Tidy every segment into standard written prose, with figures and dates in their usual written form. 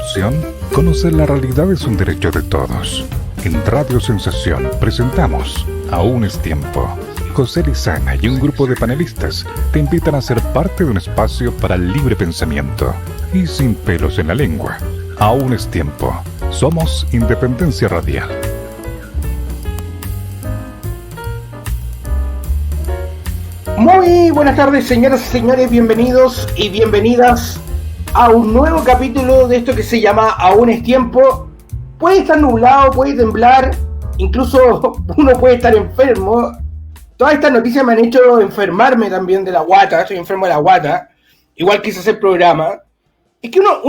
información, conocer la realidad es un derecho de todos. En Radio Sensación presentamos Aún es tiempo. José Lizana y un grupo de panelistas te invitan a ser parte de un espacio para el libre pensamiento y sin pelos en la lengua. Aún es tiempo. Somos Independencia Radial. Muy buenas tardes, señoras y señores, bienvenidos y bienvenidas a un nuevo capítulo de esto que se llama Aún es tiempo. Puede estar nublado, puede temblar, incluso uno puede estar enfermo. Todas estas noticias me han hecho enfermarme también de la guata, estoy enfermo de la guata, igual quise hacer programa. Es que uno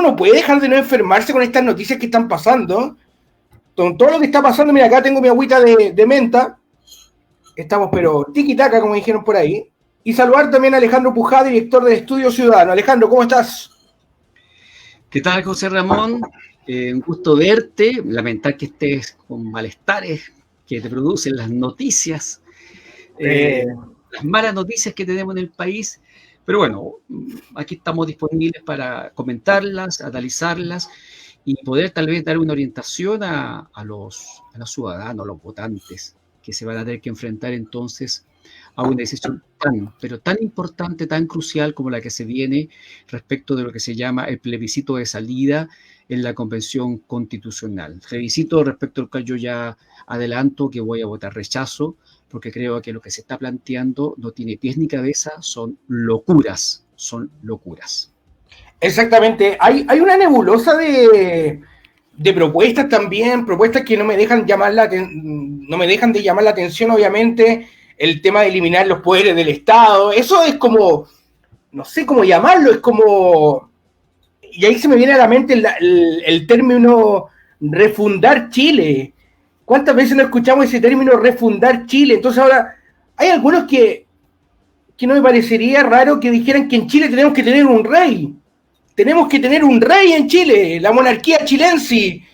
no puede dejar de no enfermarse con estas noticias que están pasando. Con todo lo que está pasando, mira, acá tengo mi agüita de menta. Estamos pero tiki-taka, como dijeron por ahí. Y saludar también a Alejandro Pujá, director del Estudio Ciudadano. Alejandro, ¿cómo estás? ¿Qué tal, José Ramón? Un gusto verte. Lamentar que estés con malestares que te producen las noticias, las malas noticias que tenemos en el país. Pero bueno, aquí estamos disponibles para comentarlas, analizarlas y poder tal vez dar una orientación a los ciudadanos, a los votantes, que se van a tener que enfrentar entonces a una decisión tan importante, tan crucial como la que se viene respecto de lo que se llama el plebiscito de salida en la Convención Constitucional. Plebiscito respecto al cual yo ya adelanto que voy a votar rechazo, porque creo que lo que se está planteando no tiene pies ni cabeza, son locuras. Exactamente, hay una nebulosa de propuestas también, propuestas que no me dejan de llamar la atención, obviamente. El tema de eliminar los poderes del Estado, eso es como, no sé cómo llamarlo, es como, y ahí se me viene a la mente el término refundar Chile. ¿Cuántas veces no escuchamos ese término refundar Chile? Entonces ahora hay algunos que no me parecería raro que dijeran que en Chile tenemos que tener un rey. Tenemos que tener un rey en Chile, la monarquía chilense.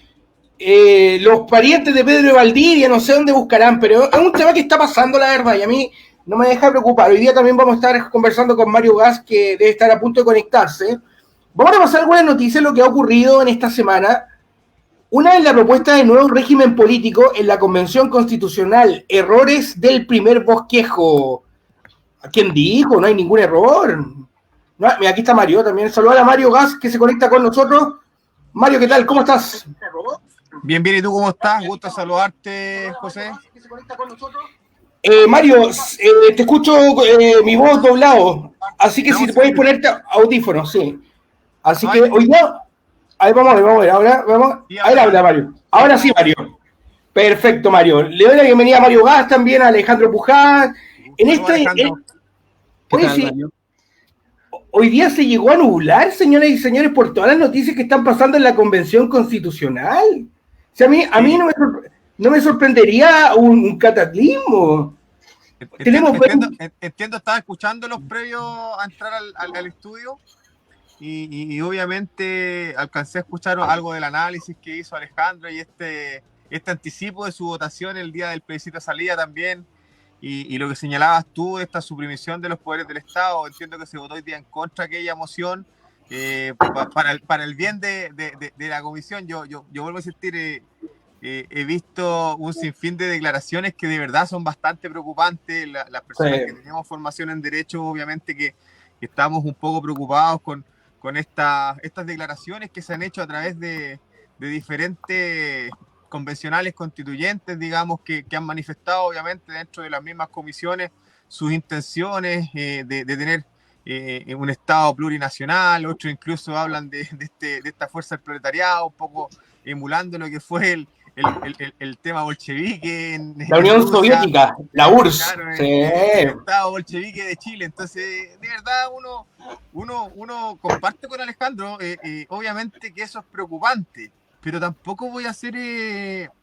Los parientes de Pedro de Valdivia, no sé dónde buscarán, pero es un tema que está pasando, la verdad, y a mí no me deja preocupar. Hoy día también vamos a estar conversando con Mario Gas, que debe estar a punto de conectarse. Vamos a pasar algunas noticias de lo que ha ocurrido en esta semana. Una es la propuesta de nuevo régimen político en la Convención Constitucional. Errores del primer bosquejo. ¿A quién dijo? No hay ningún error. No, mira, aquí está Mario también. Saludar a Mario Gas, que se conecta con nosotros. Mario, ¿qué tal? ¿Cómo estás? Bien, ¿y tú cómo estás? Gusto saludarte, José. Mario, te escucho mi voz doblado, así que si te puedes ponerte audífonos, sí. Así que hoy ya, ahí vamos a ver, ahora vamos, ahí habla Mario. Ahora sí, Mario. Perfecto, Mario. Le doy la bienvenida a Mario Gas, también a Alejandro Pujá. Hoy día se llegó a nublar, señoras y señores, por todas las noticias que están pasando en la Convención Constitucional. O sea, a mí no me sorprendería un cataclismo. Entiendo, estaba escuchando los previos a entrar al estudio y obviamente alcancé a escuchar algo del análisis que hizo Alejandro y este anticipo de su votación el día del plebiscito de salida también. Y lo que señalabas tú, esta suprimición de los poderes del Estado, entiendo que se votó hoy día en contra de aquella moción para el bien de la comisión. Yo vuelvo a insistir, he visto un sinfín de declaraciones que de verdad son bastante preocupantes. Las personas que tenemos formación en Derecho, obviamente que estamos un poco preocupados con estas declaraciones que se han hecho a través de diferentes convencionales constituyentes, digamos, que han manifestado obviamente dentro de las mismas comisiones sus intenciones de tener un Estado plurinacional. Otros incluso hablan de esta fuerza del proletariado, un poco emulando lo que fue el tema bolchevique en la Unión Soviética, la URSS. Claro, el Estado bolchevique de Chile. Entonces, de verdad, uno comparte con Alejandro, obviamente que eso es preocupante, pero tampoco voy a hacer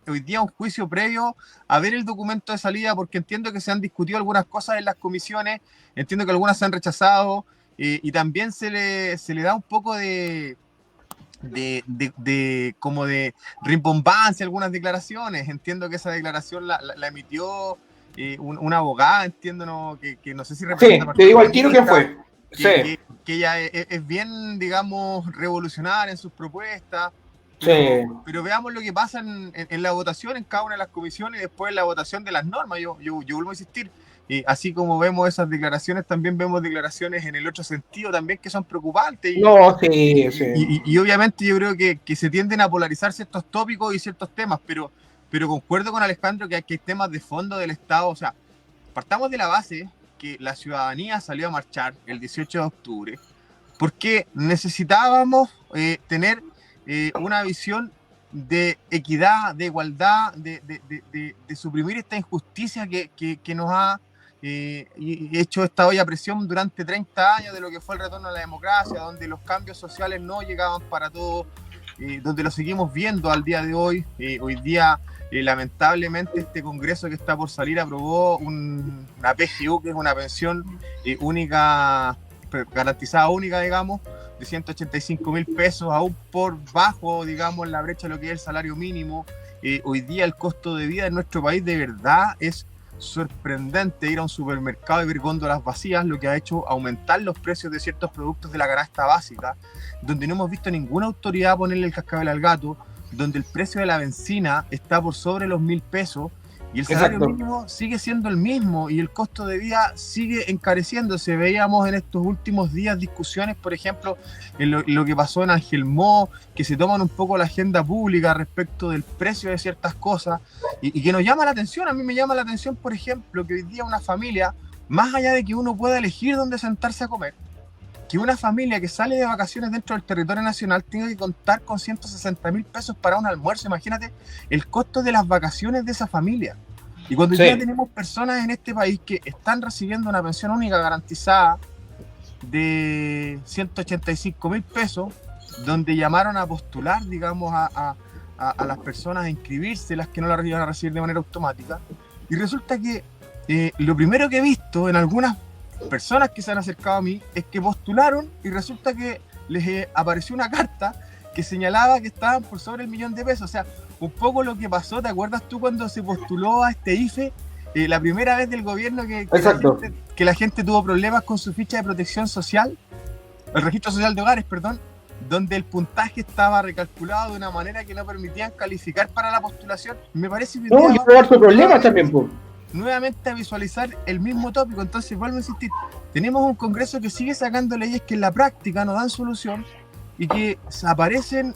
hoy día un juicio previo a ver el documento de salida, porque entiendo que se han discutido algunas cosas en las comisiones, entiendo que algunas se han rechazado, y también se le da un poco de como de rimbombancia a algunas declaraciones. Entiendo que esa declaración la emitió una abogada, entiendo, que no sé si representa. Sí, te digo al tiro quién fue. que ella es bien, digamos, revolucionaria en sus propuestas. Sí. Pero veamos lo que pasa en la votación en cada una de las comisiones y después en la votación de las normas. Yo vuelvo a insistir, así como vemos esas declaraciones, también vemos declaraciones en el otro sentido también que son preocupantes. Y obviamente yo creo que se tienden a polarizar ciertos tópicos y ciertos temas, pero concuerdo con Alejandro que hay temas de fondo del Estado. O sea, partamos de la base que la ciudadanía salió a marchar el 18 de octubre porque necesitábamos tener una visión de equidad, de igualdad, de suprimir esta injusticia que nos ha hecho esta olla a presión durante 30 años de lo que fue el retorno a la democracia, donde los cambios sociales no llegaban para todos, donde lo seguimos viendo al día de hoy. Hoy día, lamentablemente, este Congreso que está por salir aprobó una PGU, que es una pensión única, garantizada única, digamos, de 185.000 pesos, aún por bajo, digamos, la brecha de lo que es el salario mínimo. Hoy día el costo de vida en nuestro país de verdad es sorprendente. Ir a un supermercado y ver góndolas vacías, lo que ha hecho aumentar los precios de ciertos productos de la canasta básica, donde no hemos visto ninguna autoridad ponerle el cascabel al gato, donde el precio de la benzina está por sobre los 1.000 pesos y el salario mínimo sigue siendo el mismo y el costo de vida sigue encareciéndose. Veíamos en estos últimos días discusiones, por ejemplo, en lo que pasó en Angelmó, que se toman un poco la agenda pública respecto del precio de ciertas cosas y que nos llama la atención. A mí me llama la atención, por ejemplo, que hoy día una familia, más allá de que uno pueda elegir dónde sentarse a comer, que una familia que sale de vacaciones dentro del territorio nacional tenga que contar con 160.000 pesos para un almuerzo. Imagínate el costo de las vacaciones de esa familia. Y cuando ya tenemos personas en este país que están recibiendo una pensión única garantizada de 185.000 pesos, donde llamaron a postular, digamos, a las personas a inscribirse, las que no la iban a recibir de manera automática, y resulta que lo primero que he visto en algunas personas que se han acercado a mí es que postularon y resulta que les apareció una carta que señalaba que estaban por sobre el 1.000.000 pesos. O sea, un poco lo que pasó, ¿te acuerdas tú cuando se postuló a este IFE la primera vez del gobierno que la gente tuvo problemas con su ficha de protección social, el registro social de hogares, perdón, donde el puntaje estaba recalculado de una manera que no permitían calificar para la postulación? Me parece que nuevamente a visualizar el mismo tópico. Entonces vuelvo a insistir, tenemos un Congreso que sigue sacando leyes que en la práctica no dan solución y que aparecen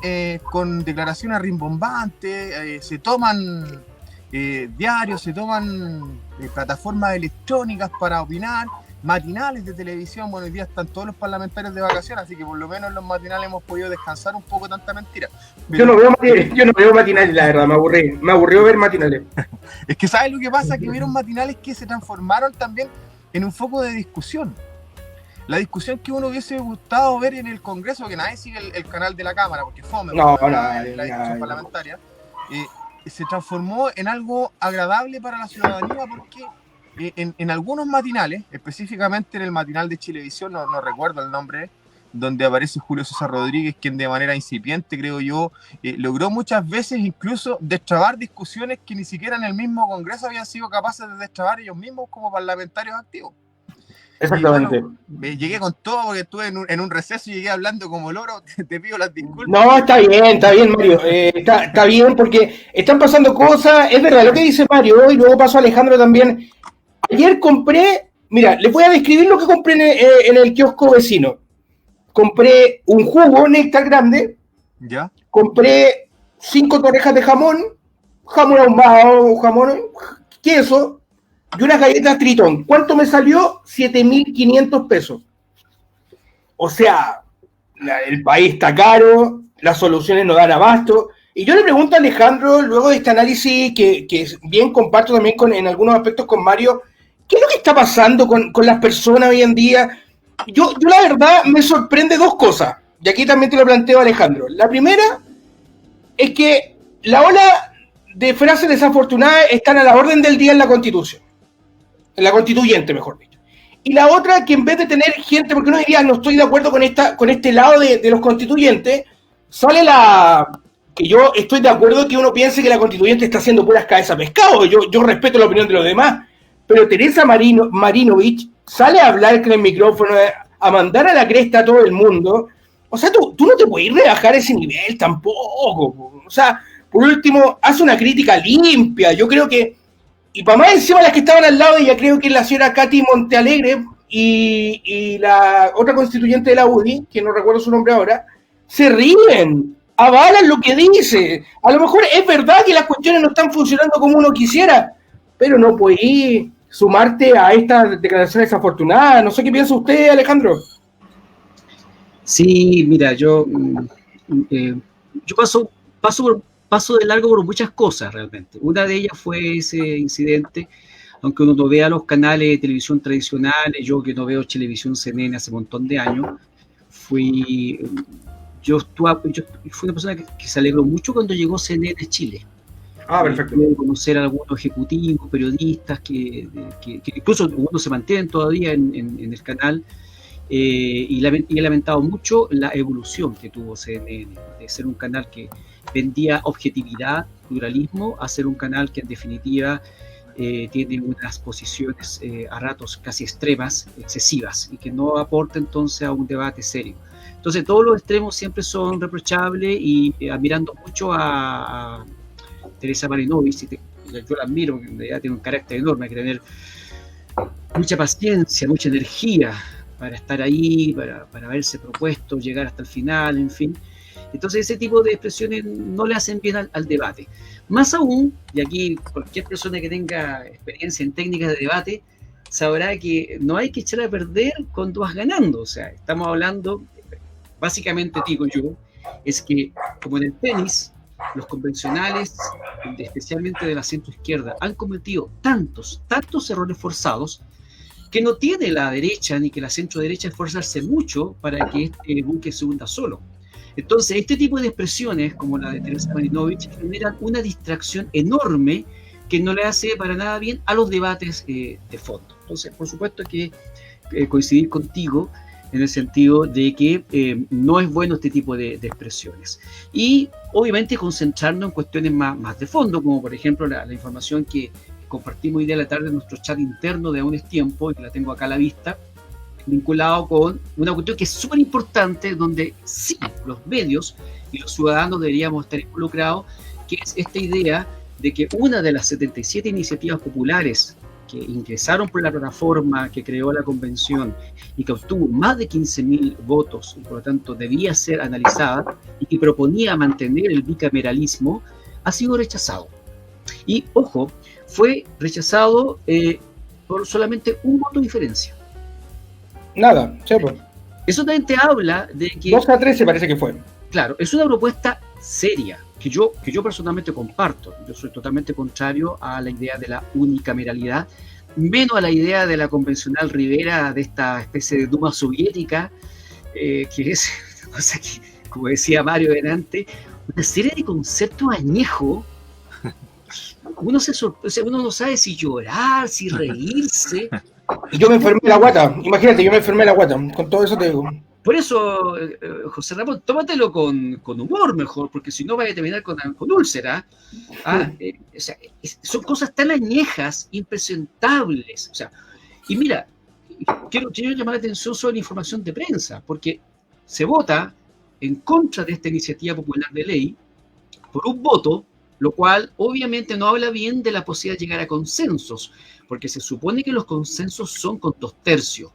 con declaraciones rimbombantes, se toman diarios, se toman plataformas electrónicas para opinar, matinales de televisión. Bueno, hoy día están todos los parlamentarios de vacaciones, así que por lo menos en los matinales hemos podido descansar un poco tanta mentira. Pero yo no veo matinales, la verdad, me aburrió ver matinales. Es que ¿sabes lo que pasa? Que vieron matinales que se transformaron también en un foco de discusión. La discusión que uno hubiese gustado ver en el Congreso, que nadie sigue el canal de la Cámara, porque fome, la discusión parlamentaria, se transformó en algo agradable para la ciudadanía, porque en algunos matinales, específicamente en el matinal de Chilevisión, no recuerdo el nombre, donde aparece Julio César Rodríguez, quien de manera incipiente, creo yo, logró muchas veces incluso destrabar discusiones que ni siquiera en el mismo Congreso habían sido capaces de destrabar ellos mismos como parlamentarios activos. Exactamente. Bueno, llegué con todo porque estuve en un receso y llegué hablando como loro. Te pido las disculpas. No, está bien, Mario. Está bien porque están pasando cosas. Es verdad lo que dice Mario, y luego pasó Alejandro también. Ayer compré, mira, les voy a describir lo que compré en el kiosco vecino. Compré un jugo Néctar grande. ¿Ya? Compré 5 torrejas de jamón ahumado, queso y unas galletas Tritón. ¿Cuánto me salió? 7.500 pesos. O sea, el país está caro, las soluciones no dan abasto. Y yo le pregunto a Alejandro, luego de este análisis, que bien comparto también en algunos aspectos con Mario, ¿qué es lo que está pasando con las personas hoy en día? Yo la verdad me sorprende dos cosas, y aquí también te lo planteo, Alejandro. La primera es que la ola de frases desafortunadas están a la orden del día en la Constitución. En la constituyente, mejor dicho. Y la otra, que en vez de tener gente, porque uno diría, no estoy de acuerdo con este lado de los constituyentes, sale que yo estoy de acuerdo que uno piense que la constituyente está haciendo puras cabezas pescado. Yo respeto la opinión de los demás, pero Teresa Marinovich sale a hablar con el micrófono a mandar a la cresta a todo el mundo. O sea, tú no te puedes rebajar ese nivel tampoco. O sea, por último, haz una crítica limpia. Yo creo que, y para más encima las que estaban al lado de ella, creo que es la señora Katy Montealegre y la otra constituyente de la UDI, que no recuerdo su nombre ahora, se ríen, avalan lo que dice. A lo mejor es verdad que las cuestiones no están funcionando como uno quisiera, pero no podés sumarte a estas declaraciones desafortunadas. No sé qué piensa usted, Alejandro. Sí, mira, yo paso de largo por muchas cosas realmente. Una de ellas fue ese incidente, aunque uno no vea los canales de televisión tradicionales, yo que no veo televisión CNN hace un montón de años, fui una persona que se alegró mucho cuando llegó CNN a Chile. Perfecto. Pude conocer a algunos ejecutivos, periodistas que incluso algunos se mantienen todavía en el canal. Y he lamentado mucho la evolución que tuvo CNN, de ser un canal que vendía objetividad, pluralismo, a ser un canal que en definitiva tiene unas posiciones a ratos casi extremas, excesivas, y que no aporta entonces a un debate serio. Entonces todos los extremos siempre son reprochables, y admirando mucho a Teresa Marinovich, yo la admiro porque en realidad tiene un carácter enorme, hay que tener mucha paciencia, mucha energía para estar ahí, para haberse propuesto, llegar hasta el final, en fin. Entonces ese tipo de expresiones no le hacen bien al debate. Más aún, y aquí cualquier persona que tenga experiencia en técnicas de debate sabrá que no hay que echar a perder cuando vas ganando. O sea, estamos hablando, básicamente digo yo, es que como en el tenis, los convencionales, especialmente de la centroizquierda, han cometido tantos errores forzados que no tiene la derecha ni que la centro derecha esforzarse mucho para que este buque se hunda solo. Entonces, este tipo de expresiones, como la de Teresa Marinovich, generan una distracción enorme que no le hace para nada bien a los debates de fondo. Entonces, por supuesto que coincidir contigo en el sentido de que no es bueno este tipo de expresiones. Y, obviamente, concentrarnos en cuestiones más de fondo, como por ejemplo la información que compartimos hoy día a la tarde en nuestro chat interno de Aún es Tiempo, y que la tengo acá a la vista, vinculado con una cuestión que es súper importante, donde sí, los medios y los ciudadanos deberíamos estar involucrados, que es esta idea de que una de las 77 iniciativas populares que ingresaron por la plataforma que creó la convención y que obtuvo más de 15.000 votos, y por lo tanto debía ser analizada, y que proponía mantener el bicameralismo, ha sido rechazado. Y, ojo, fue rechazado por solamente un voto de diferencia. Nada, chepo. Eso también te habla de que... 2-13 parece que fue. Claro, es una propuesta seria, que yo personalmente comparto. Yo soy totalmente contrario a la idea de la unicameralidad, menos a la idea de la convencional Rivera, de esta especie de Duma soviética, que es una cosa que, como decía Mario delante, una serie de conceptos añejos. Uno no sabe si llorar, si reírse. Y yo me enfermé la guata, imagínate, yo me enfermé la guata, con todo eso te digo. Por eso, José Ramón, tómatelo con humor mejor, porque si no vas a terminar con úlcera. O sea, son cosas tan añejas, impresentables. O sea, y mira, quiero llamar la atención sobre la información de prensa, porque se vota en contra de esta iniciativa popular de ley por un voto, lo cual obviamente no habla bien de la posibilidad de llegar a consensos, porque se supone que los consensos son con 2/3.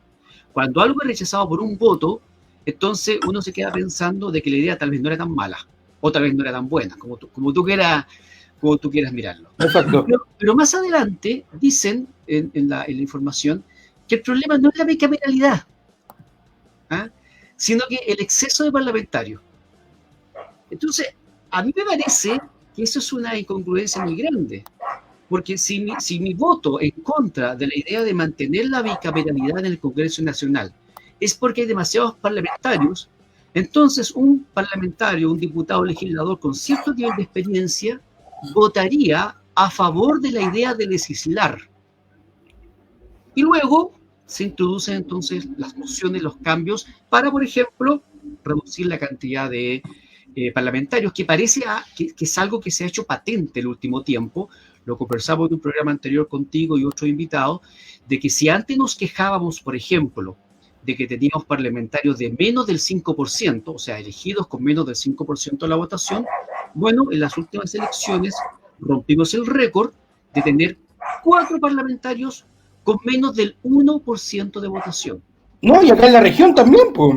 Cuando algo es rechazado por un voto, entonces uno se queda pensando de que la idea tal vez no era tan mala, o tal vez no era tan buena, como tú quieras mirarlo. Exacto. Pero más adelante dicen en la información que el problema no es la bicameralidad, sino que el exceso de parlamentarios. Entonces, a mí me parece que eso es una incongruencia muy grande, porque si mi voto en contra de la idea de mantener la bicameralidad en el Congreso Nacional es porque hay demasiados parlamentarios, entonces un parlamentario, un diputado legislador con cierto nivel de experiencia votaría a favor de la idea de legislar. Y luego se introducen entonces las mociones, los cambios, para, por ejemplo, reducir la cantidad de parlamentarios, que parece que es algo que se ha hecho patente el último tiempo. Lo conversamos en un programa anterior contigo y otros invitados, de que si antes nos quejábamos, por ejemplo, de que teníamos parlamentarios de menos del 5%, o sea, elegidos con menos del 5% de la votación. Bueno, en las últimas elecciones rompimos el récord de tener 4 parlamentarios con menos del 1% de votación. No, y acá en la región también, pues.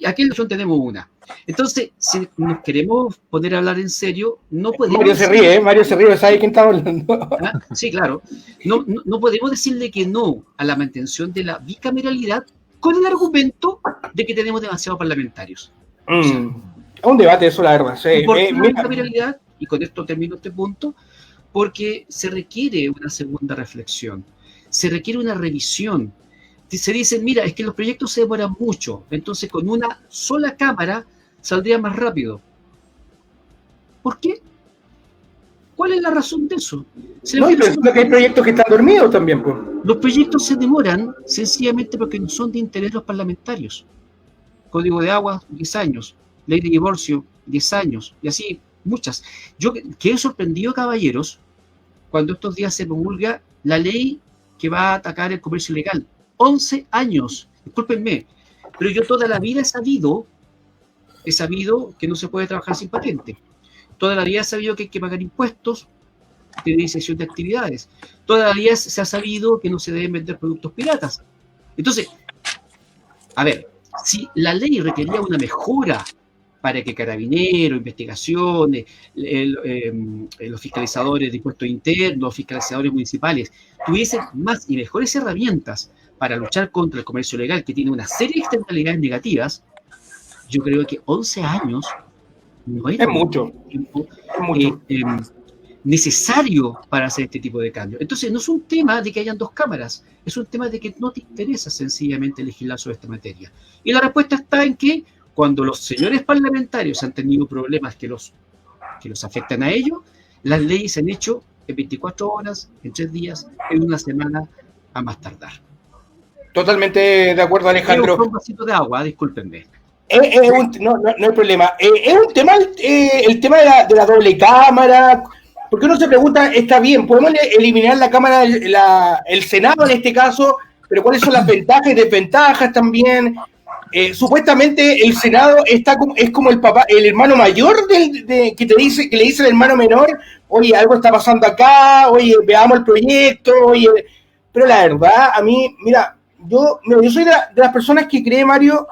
Aquí en la región tenemos una. Entonces, si nos queremos poner a hablar en serio, no podemos... Mario se ríe, ¿sabe quién está hablando? ¿Ah? Sí, claro. No podemos decirle que no a la mantención de la bicameralidad con el argumento de que tenemos demasiados parlamentarios. O sea, es un debate eso, la verdad. Sí. ¿Por qué la bicameralidad? Y con esto termino este punto. Porque se requiere una segunda reflexión, se requiere una revisión. Se dice, mira, es que los proyectos se demoran mucho, entonces con una sola cámara saldría más rápido. ¿Por qué? ¿Cuál es la razón de eso? No, y pero que hay proyectos que están dormidos también, pues. Los proyectos se demoran sencillamente porque no son de interés de los parlamentarios. Código de Agua, 10 años. Ley de divorcio, 10 años. Y así, muchas. Yo quedé sorprendido, caballeros, cuando estos días se promulga la ley que va a atacar el comercio ilegal. 11 años, discúlpenme, pero yo toda la vida he sabido que no se puede trabajar sin patente. Toda la vida he sabido que hay que pagar impuestos de iniciación de actividades. Toda la vida se ha sabido que no se deben vender productos piratas. Entonces, a ver, si la ley requería una mejora para que Carabineros, investigaciones, los fiscalizadores de impuestos internos, los fiscalizadores municipales, tuviesen más y mejores herramientas para luchar contra el comercio ilegal, que tiene una serie de externalidades negativas, yo creo que 11 años no es mucho tiempo necesario para hacer este tipo de cambios. Entonces, no es un tema de que hayan 2 cámaras, es un tema de que no te interesa sencillamente legislar sobre esta materia. Y la respuesta está en que cuando los señores parlamentarios han tenido problemas que los afectan a ellos, las leyes se han hecho en 24 horas, en 3 días, en una semana a más tardar. Totalmente de acuerdo, Alejandro. Un vasito de agua, discúlpenme. No hay problema. Es un tema, el tema de la doble cámara, porque uno se pregunta, está bien, podemos eliminar la Cámara, el Senado en este caso, pero ¿cuáles son las ventajas y desventajas también? Supuestamente el Senado es como el papá, el hermano mayor que le dice al hermano menor, oye, algo está pasando acá, oye, veamos el proyecto, oye, pero la verdad, a mí, mira, yo soy de las personas que cree, Mario,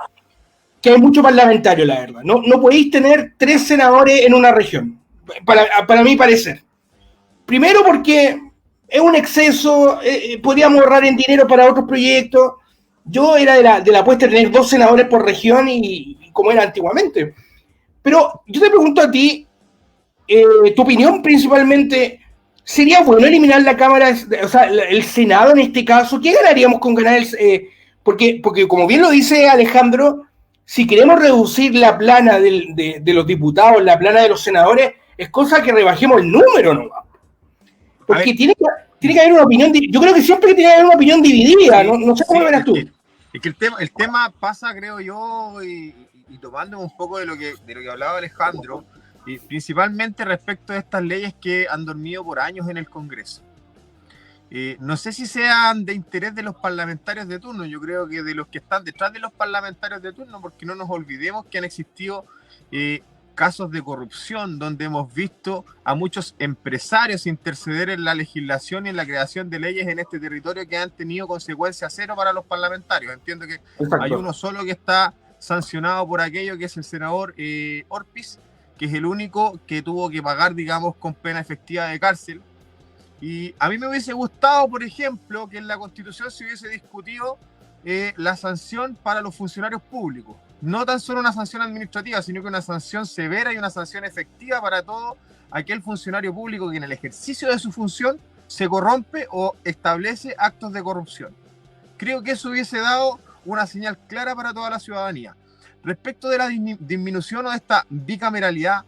que hay mucho parlamentario, la verdad. No podéis tener 3 senadores en una región, para mi parecer. Primero porque es un exceso, podríamos ahorrar en dinero para otros proyectos. Yo era de la apuesta de tener 2 senadores por región y como era antiguamente. Pero yo te pregunto a ti, tu opinión principalmente, ¿sería bueno eliminar la Cámara, o sea, el Senado en este caso? ¿Qué ganaríamos con ganar porque como bien lo dice Alejandro, si queremos reducir la plana de los diputados, la plana de los senadores, es cosa que rebajemos el número nomás. Porque tiene que haber una opinión, yo creo que siempre tiene que haber una opinión dividida, no sé cómo lo verás tú. Es que el tema pasa, creo yo, y tomando un poco de lo que hablaba Alejandro, y principalmente respecto a estas leyes que han dormido por años en el Congreso. No sé si sean de interés de los parlamentarios de turno, yo creo que de los que están detrás de los parlamentarios de turno, porque no nos olvidemos que han existido casos de corrupción donde hemos visto a muchos empresarios interceder en la legislación y en la creación de leyes en este territorio que han tenido consecuencias cero para los parlamentarios. Entiendo que hay uno solo que está sancionado por aquello, que es el senador Orpiz, que es el único que tuvo que pagar, digamos, con pena efectiva de cárcel. Y a mí me hubiese gustado, por ejemplo, que en la Constitución se hubiese discutido la sanción para los funcionarios públicos. No tan solo una sanción administrativa, sino que una sanción severa y una sanción efectiva para todo aquel funcionario público que en el ejercicio de su función se corrompe o establece actos de corrupción. Creo que eso hubiese dado una señal clara para toda la ciudadanía. Respecto de la disminución o de esta bicameralidad,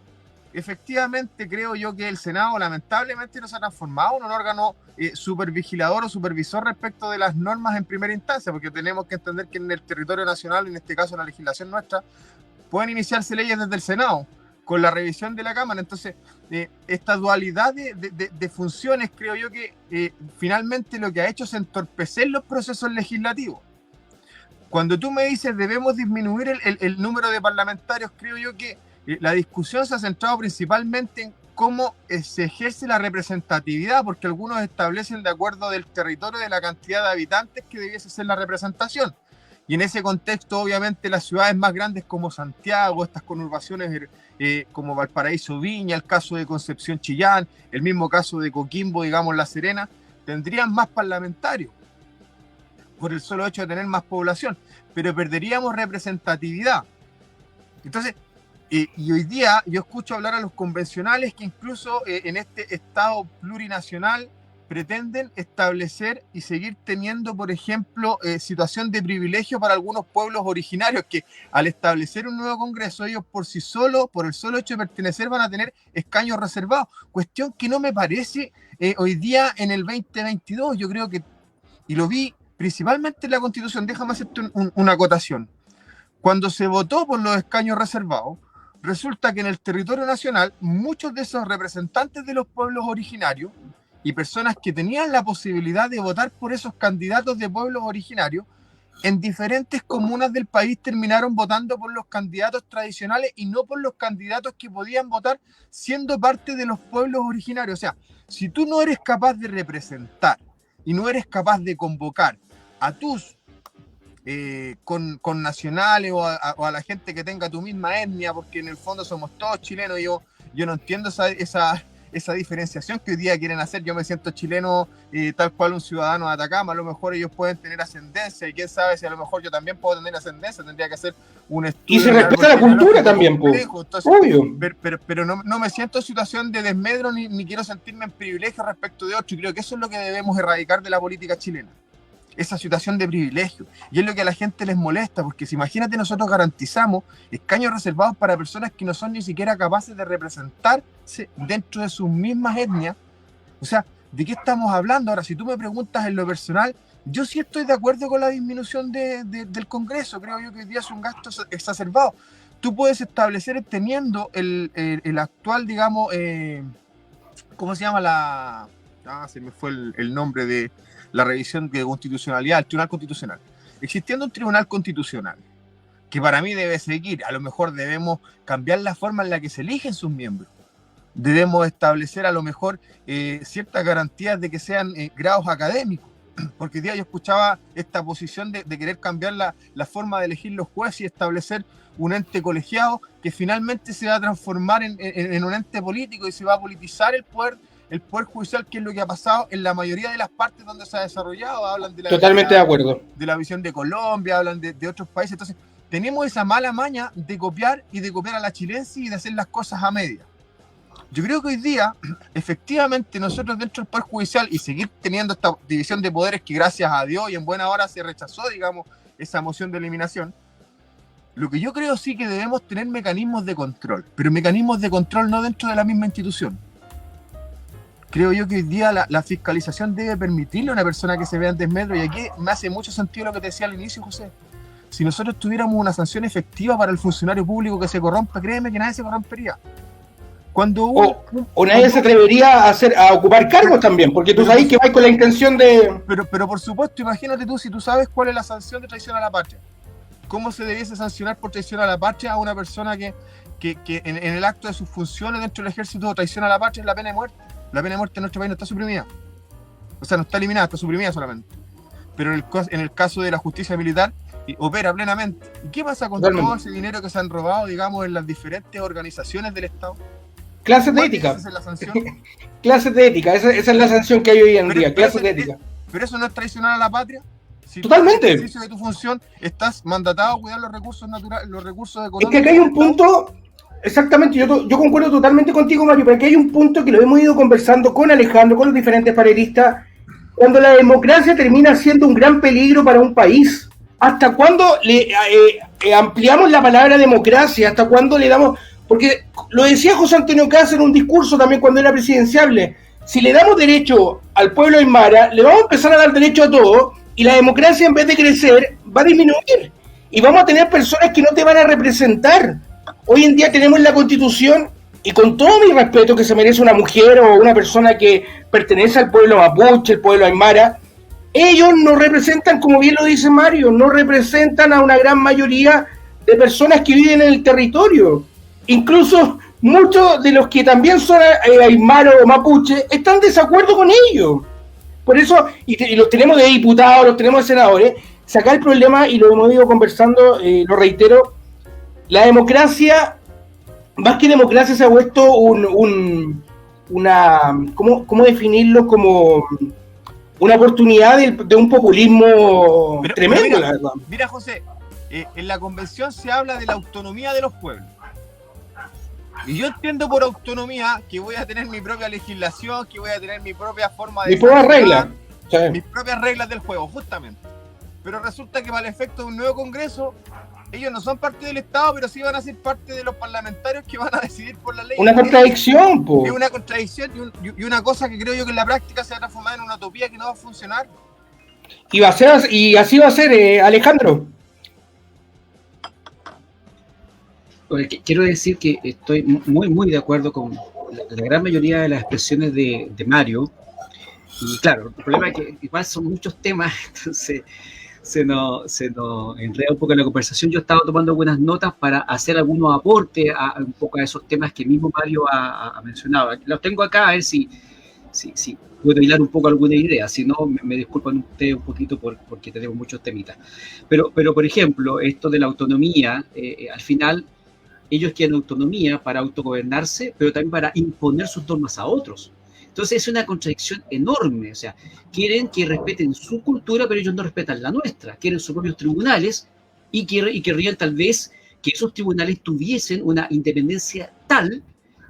efectivamente creo yo que el Senado lamentablemente no se ha transformado en un órgano supervigilador o supervisor respecto de las normas en primera instancia, porque tenemos que entender que en el territorio nacional, en este caso en la legislación nuestra, pueden iniciarse leyes desde el Senado con la revisión de la Cámara. Entonces, esta dualidad de funciones creo yo que finalmente lo que ha hecho es entorpecer los procesos legislativos. Cuando tú me dices debemos disminuir el número de parlamentarios, creo yo que la discusión se ha centrado principalmente en cómo se ejerce la representatividad, porque algunos establecen de acuerdo del territorio, de la cantidad de habitantes que debiese ser la representación. Y en ese contexto, obviamente, las ciudades más grandes como Santiago, estas conurbaciones como Valparaíso, Viña, el caso de Concepción, Chillán, el mismo caso de Coquimbo, digamos, La Serena, tendrían más parlamentarios por el solo hecho de tener más población, pero perderíamos representatividad. Entonces, y hoy día yo escucho hablar a los convencionales que incluso en este Estado plurinacional pretenden establecer y seguir teniendo, por ejemplo, situación de privilegio para algunos pueblos originarios que al establecer un nuevo Congreso, ellos por sí solos, por el solo hecho de pertenecer, van a tener escaños reservados. Cuestión que no me parece hoy día en el 2022. Yo creo que, y lo vi principalmente en la Constitución, déjame hacerte una acotación. Cuando se votó por los escaños reservados, resulta que en el territorio nacional muchos de esos representantes de los pueblos originarios y personas que tenían la posibilidad de votar por esos candidatos de pueblos originarios, en diferentes comunas del país terminaron votando por los candidatos tradicionales y no por los candidatos que podían votar siendo parte de los pueblos originarios. O sea, si tú no eres capaz de representar y no eres capaz de convocar a tus con nacionales o a la gente que tenga tu misma etnia, porque en el fondo somos todos chilenos, yo no entiendo esa diferenciación que hoy día quieren hacer. Yo me siento chileno tal cual un ciudadano de Atacama, a lo mejor ellos pueden tener ascendencia y quién sabe si a lo mejor yo también puedo tener ascendencia, tendría que hacer un estudio. Y se respeta la cultura también, entonces, obvio. Pero no me siento en situación de desmedro ni quiero sentirme en privilegio respecto de otros, y creo que eso es lo que debemos erradicar de la política chilena. Esa situación de privilegio, y es lo que a la gente les molesta, porque si imagínate, nosotros garantizamos escaños reservados para personas que no son ni siquiera capaces de representarse dentro de sus mismas etnias. O sea, ¿de qué estamos hablando? Ahora, si tú me preguntas en lo personal, yo sí estoy de acuerdo con la disminución del Congreso. Creo yo que hoy día es un gasto exacerbado. Tú puedes establecer, teniendo el actual, digamos, ¿cómo se llama se me fue el nombre de la revisión de constitucionalidad, el Tribunal Constitucional. Existiendo un Tribunal Constitucional, que para mí debe seguir, a lo mejor debemos cambiar la forma en la que se eligen sus miembros. Debemos establecer a lo mejor ciertas garantías de que sean grados académicos, porque hoy día yo escuchaba esta posición de querer cambiar la forma de elegir los jueces y establecer un ente colegiado que finalmente se va a transformar en un ente político y se va a politizar el poder judicial, que es lo que ha pasado en la mayoría de las partes donde se ha desarrollado. Hablan de Totalmente de acuerdo. De la visión de Colombia, hablan de otros países. Entonces, tenemos esa mala maña de copiar a la chilense y de hacer las cosas a media. Yo creo que hoy día, efectivamente, nosotros dentro del Poder Judicial y seguir teniendo esta división de poderes que gracias a Dios y en buena hora se rechazó, digamos, esa moción de eliminación, lo que yo creo sí que debemos tener mecanismos de control, pero mecanismos de control no dentro de la misma institución. Creo yo que hoy día la fiscalización debe permitirle a una persona que se vea en desmedro, y aquí me hace mucho sentido lo que te decía al inicio, José. Si nosotros tuviéramos una sanción efectiva para el funcionario público que se corrompa, créeme que nadie se corrompería. O nadie se atrevería a ocupar cargos también, porque tú sabes que vas con la intención de... Pero por supuesto, imagínate tú, si tú sabes cuál es la sanción de traición a la patria. ¿Cómo se debiese sancionar por traición a la patria a una persona que en el acto de sus funciones dentro del ejército traición a la patria? Es la pena de muerte. La pena de muerte en nuestro país no está suprimida. O sea, no está eliminada, está suprimida solamente. Pero en el caso de la justicia militar, opera plenamente. ¿Y qué pasa con todo ese dinero que se han robado, digamos, en las diferentes organizaciones del Estado? Clases de ética. ¿Esa es la sanción? Clases de ética, esa es la sanción que hay hoy en día, clases de ética. ¿Pero eso no es traicionar a la patria? Si totalmente. tú en el ejercicio de tu función estás mandatado a cuidar los recursos naturales, los recursos económicos. Es que acá hay un punto, exactamente, yo concuerdo totalmente contigo, Mario, pero aquí hay un punto que lo hemos ido conversando con Alejandro, con los diferentes panelistas, cuando la democracia termina siendo un gran peligro para un país. ¿Hasta cuándo ampliamos la palabra democracia? ¿Hasta cuándo le damos...? Porque lo decía José Antonio Caz en un discurso también cuando era presidenciable. Si le damos derecho al pueblo aymara, le vamos a empezar a dar derecho a todos, y la democracia, en vez de crecer, va a disminuir. Y vamos a tener personas que no te van a representar. Hoy en día tenemos la Constitución, y con todo mi respeto que se merece una mujer o una persona que pertenece al pueblo mapuche, el pueblo aymara, ellos no representan, como bien lo dice Mario, no representan a una gran mayoría de personas que viven en el territorio. Incluso muchos de los que también son aymaras o mapuche están en desacuerdo con ellos. Por eso, y los tenemos de diputados, los tenemos de senadores, sacar el problema, y lo hemos ido conversando, lo reitero, la democracia, más que democracia, se ha vuelto ¿cómo definirlo? Como una oportunidad de un populismo tremendo, mira, la verdad. Mira, José, en la convención se habla de la autonomía de los pueblos. Y yo entiendo por autonomía que voy a tener mi propia legislación, que voy a tener mi propia forma de... Mis propias reglas. Mis propias reglas del juego, justamente. Pero resulta que para el efecto de un nuevo Congreso, ellos no son parte del Estado, pero sí van a ser parte de los parlamentarios que van a decidir por la ley. Una contradicción, po. Es una contradicción y una cosa que creo yo que en la práctica se va a transformar en una utopía que no va a funcionar. Y así va a ser, Alejandro. Quiero decir que estoy muy de acuerdo con la gran mayoría de las expresiones de Mario. Y claro, el problema es que igual son muchos temas, entonces se nos enreda un poco la conversación. Yo estaba tomando algunas notas para hacer algunos aportes a un poco a esos temas que mismo Mario ha mencionado. Los tengo acá, a ver si puedo hilar un poco alguna idea. Si no, me disculpan ustedes un poquito porque tenemos muchos temitas. Pero por ejemplo, esto de la autonomía, al final ellos quieren autonomía para autogobernarse, pero también para imponer sus normas a otros. Entonces es una contradicción enorme, o sea, quieren que respeten su cultura, pero ellos no respetan la nuestra, quieren sus propios tribunales y querrían tal vez que esos tribunales tuviesen una independencia tal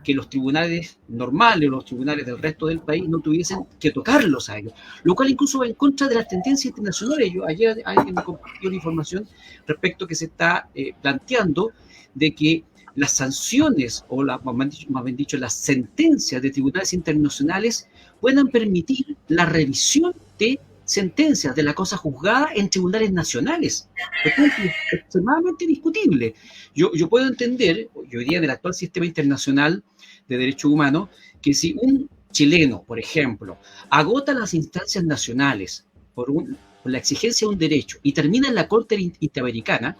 que los tribunales normales o los tribunales del resto del país no tuviesen que tocarlos a ellos, lo cual incluso va en contra de las tendencias internacionales. Ayer alguien me compartió la información respecto que se está planteando de que las sanciones, o más bien dicho, las sentencias de tribunales internacionales puedan permitir la revisión de sentencias de la cosa juzgada en tribunales nacionales. Esto es extremadamente discutible. Yo puedo entender, hoy día en el actual sistema internacional de derechos humanos, que si un chileno, por ejemplo, agota las instancias nacionales por la exigencia de un derecho y termina en la Corte Interamericana,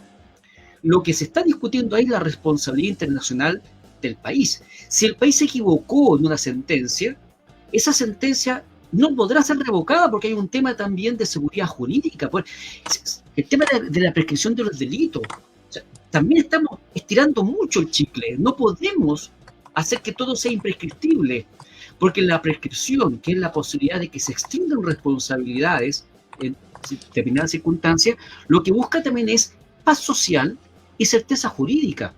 lo que se está discutiendo ahí es la responsabilidad internacional del país. Si el país se equivocó en una sentencia, esa sentencia no podrá ser revocada porque hay un tema también de seguridad jurídica. El tema de la prescripción de los delitos. O sea, también estamos estirando mucho el chicle. No podemos hacer que todo sea imprescriptible, porque la prescripción, que es la posibilidad de que se extingan responsabilidades en determinadas circunstancias, lo que busca también es paz social y certeza jurídica.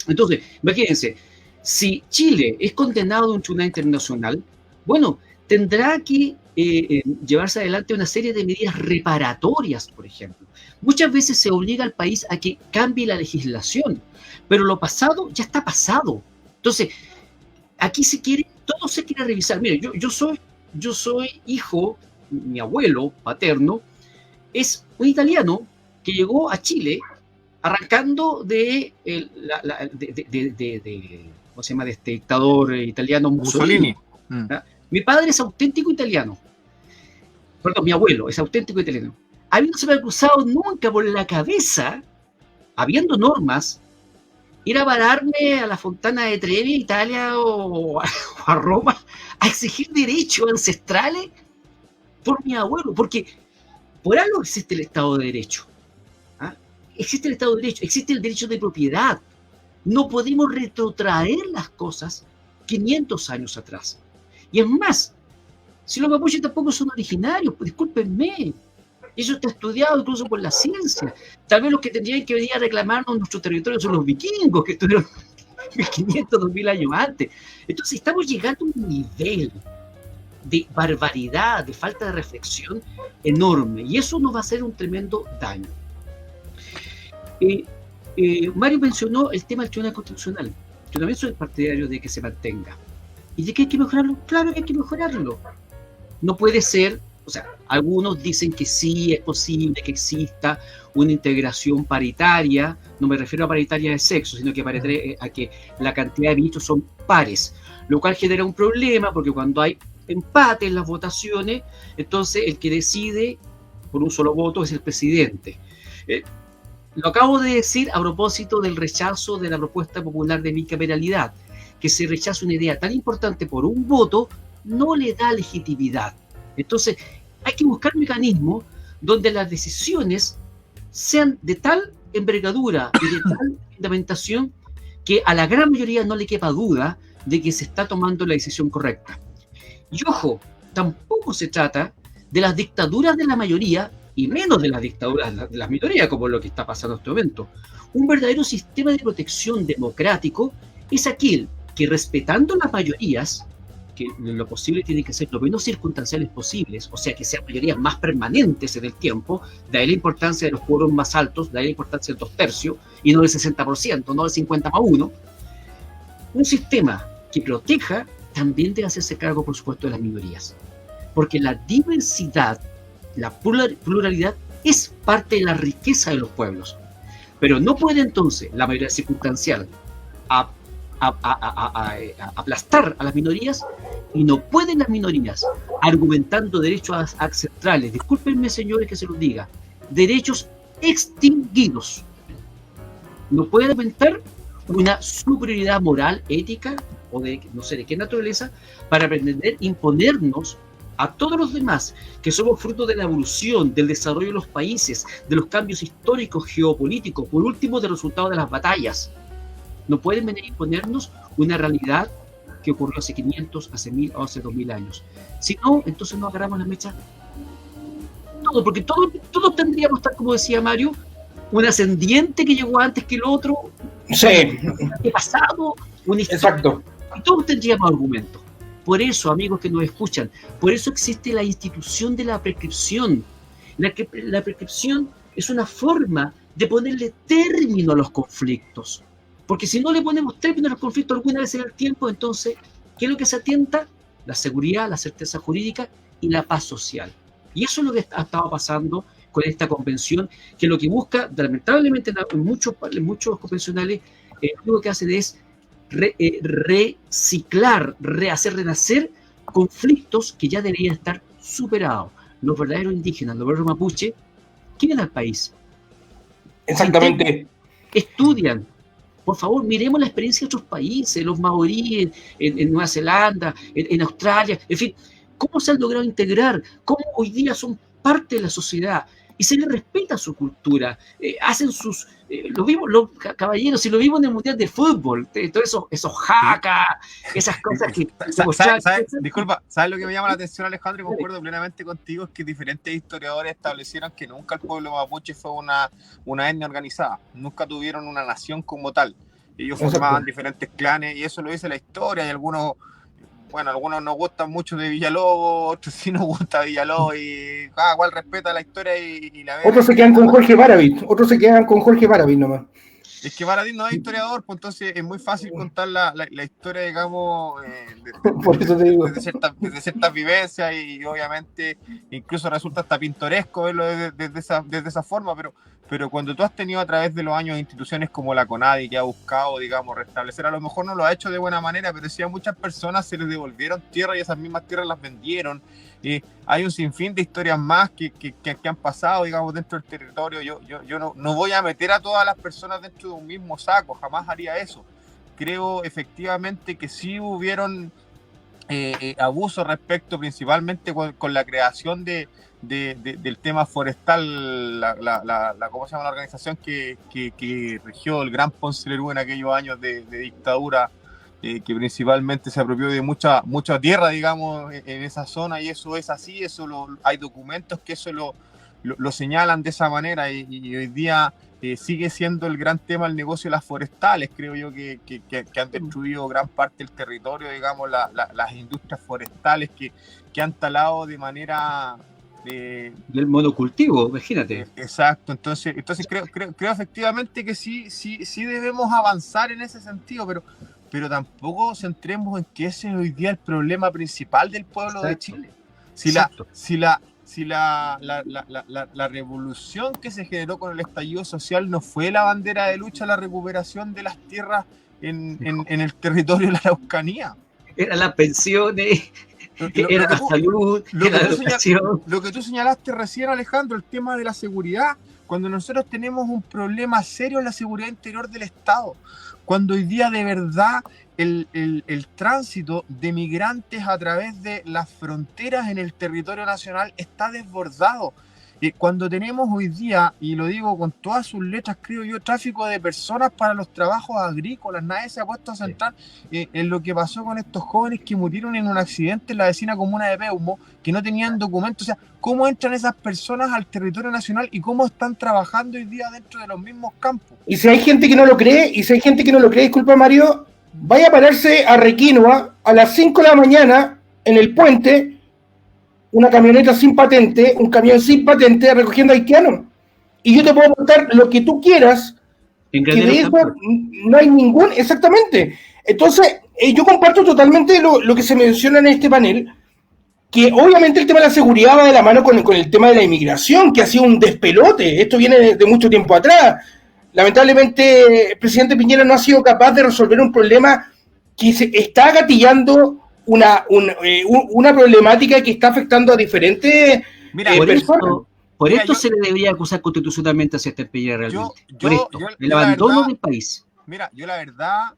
Entonces, imagínense, si Chile es condenado a un tribunal internacional, bueno, tendrá que llevarse adelante una serie de medidas reparatorias, por ejemplo. Muchas veces se obliga al país a que cambie la legislación, pero lo pasado ya está pasado. Entonces, aquí todo se quiere revisar. Mire, yo soy hijo, mi abuelo paterno es un italiano que llegó a Chile arrancando de ¿cómo se llama? De este dictador italiano Mussolini. Mi padre es auténtico italiano. Perdón, mi abuelo es auténtico italiano. A mí no se me ha cruzado nunca por la cabeza, habiendo normas, ir a pararme a la Fontana de Trevi, Italia, o a Roma, a exigir derechos ancestrales por mi abuelo, porque por algo existe el Estado de Derecho. Existe el Estado de Derecho, existe el derecho de propiedad. No podemos retrotraer las cosas 500 años atrás. Y es más, si los mapuches tampoco son originarios, pues discúlpenme, eso está estudiado incluso por la ciencia. Tal vez los que tendrían que venir a reclamarnos nuestro territorio son los vikingos, que estuvieron 1500, 2000 años antes. Entonces estamos llegando a un nivel de barbaridad, de falta de reflexión enorme, y eso nos va a hacer un tremendo daño. Mario mencionó el tema del Tribunal Constitucional. Yo también soy partidario de que se mantenga. ¿Y de qué hay que mejorarlo? Claro que hay que mejorarlo. No puede ser, o sea, algunos dicen que sí es posible que exista una integración paritaria. No me refiero a paritaria de sexo, sino que a que la cantidad de ministros son pares, lo cual genera un problema porque cuando hay empate en las votaciones, entonces el que decide por un solo voto es el presidente. Lo acabo de decir a propósito del rechazo de la propuesta popular de bicameralidad, que se rechaza una idea tan importante por un voto, no le da legitimidad. Entonces, hay que buscar mecanismos donde las decisiones sean de tal envergadura y de tal fundamentación que a la gran mayoría no le quepa duda de que se está tomando la decisión correcta. Y ojo, tampoco se trata de las dictaduras de la mayoría y menos de las dictaduras de las minorías, como lo que está pasando en este momento. Un verdadero sistema de protección democrático es aquel que, respetando las mayorías, que en lo posible tienen que ser lo menos circunstanciales posibles, o sea, que sean mayorías más permanentes en el tiempo, de ahí la importancia de los quórums más altos, de ahí la importancia del 2/3, y no del 60%, no del 50+1. Un sistema que proteja también debe hacerse cargo, por supuesto, de las minorías, porque la diversidad, la pluralidad es parte de la riqueza de los pueblos, pero no puede entonces la mayoría circunstancial aplastar a las minorías, y no pueden las minorías, argumentando derechos ancestrales, discúlpenme señores que se los diga, derechos extinguidos, no pueden argumentar una superioridad moral, ética o de no sé de qué naturaleza para pretender imponernos a todos los demás, que somos fruto de la evolución, del desarrollo de los países, de los cambios históricos, geopolíticos, por último del resultado de las batallas. No pueden venir a imponernos una realidad que ocurrió hace 500, hace 1000 o hace 2000 años. Si no, entonces no agarramos la mecha. Todo, porque todos tendríamos, tal como decía Mario, un ascendiente que llegó antes que el otro, Sí, que pasado, un exacto. y todos tendríamos argumentos. Por eso, amigos que nos escuchan, por eso existe la institución de la prescripción. La prescripción es una forma de ponerle término a los conflictos. Porque si no le ponemos término a los conflictos alguna vez en el tiempo, entonces, ¿qué es lo que se atienta? La seguridad, la certeza jurídica y la paz social. Y eso es lo que ha estado pasando con esta convención, que lo que busca, lamentablemente, en muchos convencionales, lo único que hace es reciclar, hacer renacer conflictos que ya deberían estar superados. Los verdaderos indígenas, los verdaderos mapuche, quieren al país. Exactamente. Estudian. Por favor, miremos la experiencia de otros países, los maoríes en Nueva Zelanda, en Australia, en fin, cómo se han logrado integrar, cómo hoy día son parte de la sociedad y se les respeta su cultura, hacen sus, lo vimos, los caballeros, si lo vimos en el Mundial de Fútbol, todos esos jaca, esas cosas que... Disculpa, ¿sabes lo que me llama la atención, Alejandro? Y concuerdo plenamente contigo, es que diferentes historiadores establecieron que nunca el pueblo mapuche fue una etnia organizada, nunca tuvieron una nación como tal. Ellos formaban diferentes clanes y eso lo dice la historia, y algunos nos gustan mucho de Villalobos, otros sí nos gusta Villalobos, y cada cual respeta la historia y la ve. Otros se quedan con Jorge Baravit nomás. Es que Baradit no es historiador, pues entonces es muy fácil contar la historia, digamos, Por eso te digo. desde ciertas vivencias, y obviamente incluso resulta hasta pintoresco verlo desde esa forma, pero cuando tú has tenido a través de los años instituciones como la CONADI, que ha buscado, digamos, restablecer, a lo mejor no lo ha hecho de buena manera, pero sí a muchas personas se les devolvieron tierras y esas mismas tierras las vendieron. Hay un sinfín de historias más que han pasado, digamos, dentro del territorio. Yo no voy a meter a todas las personas dentro de un mismo saco, jamás haría eso. Creo efectivamente que sí hubieron abusos respecto, principalmente con la creación del tema forestal, ¿cómo se llama la organización que regió el Gran Ponce Lerú en aquellos años de dictadura? Que principalmente se apropió de mucha tierra, digamos, en esa zona, y eso es así, hay documentos que eso lo señalan de esa manera, y hoy día sigue siendo el gran tema el negocio de las forestales. Creo yo que han destruido gran parte del territorio, digamos, las industrias forestales que han talado de manera... del monocultivo, imagínate. Exacto, entonces creo efectivamente que sí debemos avanzar en ese sentido, pero tampoco centremos en que ese es hoy día el problema principal del pueblo de Chile. Si la revolución que se generó con el estallido social no fue la bandera de lucha, la recuperación de las tierras en el territorio de la Araucanía. Eran las pensiones, Era la salud, era la educación. Lo que tú señalaste recién, Alejandro, el tema de la seguridad, cuando nosotros tenemos un problema serio en la seguridad interior del Estado, cuando hoy día de verdad el tránsito de migrantes a través de las fronteras en el territorio nacional está desbordado. Cuando tenemos hoy día, y lo digo con todas sus letras, creo yo, tráfico de personas para los trabajos agrícolas, nadie se ha puesto a centrar en lo que pasó con estos jóvenes que murieron en un accidente en la vecina comuna de Peumo, que no tenían documentos. O sea, cómo entran esas personas al territorio nacional y cómo están trabajando hoy día dentro de los mismos campos. Y si hay gente que no lo cree, disculpa Mario, vaya a pararse a Requinoa a las 5 de la mañana en el puente, una camioneta sin patente, un camión sin patente recogiendo haitianos. Y yo te puedo contar lo que tú quieras, que de eso no hay ningún... Exactamente. Entonces, yo comparto totalmente lo que se menciona en este panel, que obviamente el tema de la seguridad va de la mano con el tema de la inmigración, que ha sido un despelote. Esto viene de mucho tiempo atrás. Lamentablemente, el presidente Piñera no ha sido capaz de resolver un problema que se está gatillando una problemática que está afectando a diferentes personas. Por esto se le debería acusar constitucionalmente a Sebastián Piñera realmente. El abandono del país. Mira, yo la verdad,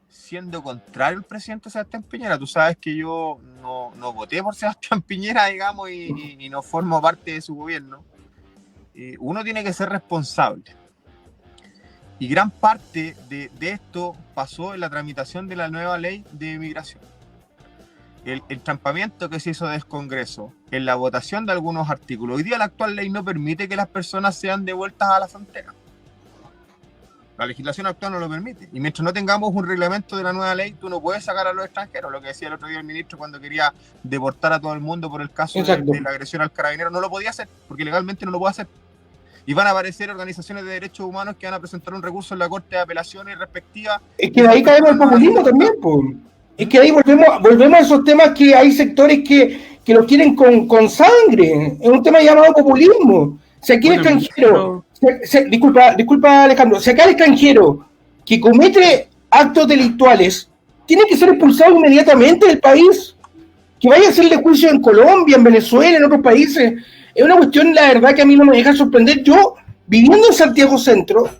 siendo contrario al presidente Sebastián Piñera, tú sabes que yo no voté por Sebastián Piñera, digamos, y no formo parte de su gobierno. Uno tiene que ser responsable. Y gran parte de esto pasó en la tramitación de la nueva ley de migración. El trampamiento que se hizo del Congreso en la votación de algunos artículos. Hoy día la actual ley no permite que las personas sean devueltas a la frontera. La legislación actual no lo permite. Y mientras no tengamos un reglamento de la nueva ley, tú no puedes sacar a los extranjeros. Lo que decía el otro día el ministro cuando quería deportar a todo el mundo por el caso de la agresión al carabinero. No lo podía hacer, porque legalmente no lo puede hacer. Y van a aparecer organizaciones de derechos humanos que van a presentar un recurso en la Corte de Apelaciones respectiva. Es que de ahí caemos el populismo también, pues. Es que ahí volvemos a esos temas que hay sectores que lo quieren con sangre. Es un tema llamado populismo. Si aquí el extranjero... Disculpa Alejandro. Si acá el extranjero que comete actos delictuales tiene que ser expulsado inmediatamente del país. Que vaya a hacerle juicio en Colombia, en Venezuela, en otros países. Es una cuestión, la verdad, que a mí no me deja sorprender. Yo, viviendo en Santiago Centro,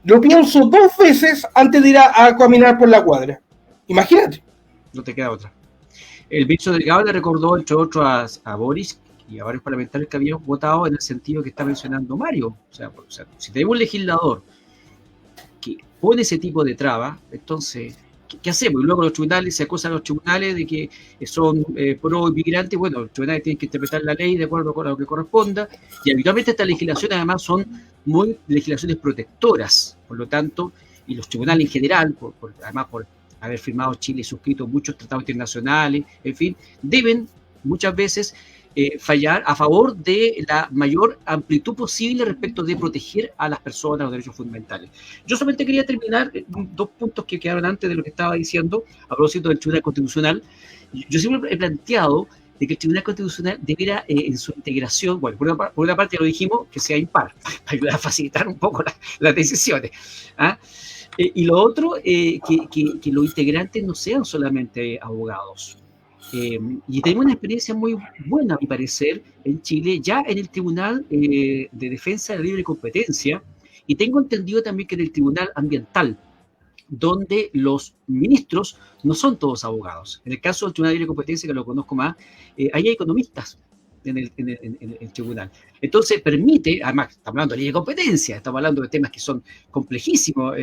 lo pienso 2 veces antes de ir a caminar por la cuadra. Imagínate. No te queda otra. El ministro Delgado le recordó, entre otros, a Boris y a varios parlamentarios que habían votado en el sentido que está mencionando Mario. O sea, si tenemos un legislador que pone ese tipo de trabas, entonces, ¿qué hacemos? Y luego los tribunales, se acusan a los tribunales de que son pro inmigrantes. Bueno, los tribunales tienen que interpretar la ley de acuerdo con lo que corresponda. Y habitualmente estas legislaciones además son muy legislaciones protectoras. Por lo tanto, y los tribunales en general, además por haber firmado Chile y suscrito muchos tratados internacionales, en fin, deben muchas veces fallar a favor de la mayor amplitud posible respecto de proteger a las personas, los derechos fundamentales. Yo solamente quería terminar 2 puntos que quedaron antes de lo que estaba diciendo, a propósito del Tribunal Constitucional. Yo siempre he planteado de que el Tribunal Constitucional debiera, en su integración, bueno, por una parte lo dijimos, que sea impar, para ayudar a facilitar un poco las decisiones, ¿ah? Y lo otro, que los integrantes no sean solamente abogados. Y tenemos una experiencia muy buena, a mi parecer, en Chile, ya en el Tribunal de Defensa de la Libre Competencia, y tengo entendido también que en el Tribunal Ambiental, donde los ministros no son todos abogados. En el caso del Tribunal de Libre Competencia, que lo conozco más, hay economistas en el tribunal. Entonces permite, además, estamos hablando de ley de competencia, estamos hablando de temas que son complejísimos.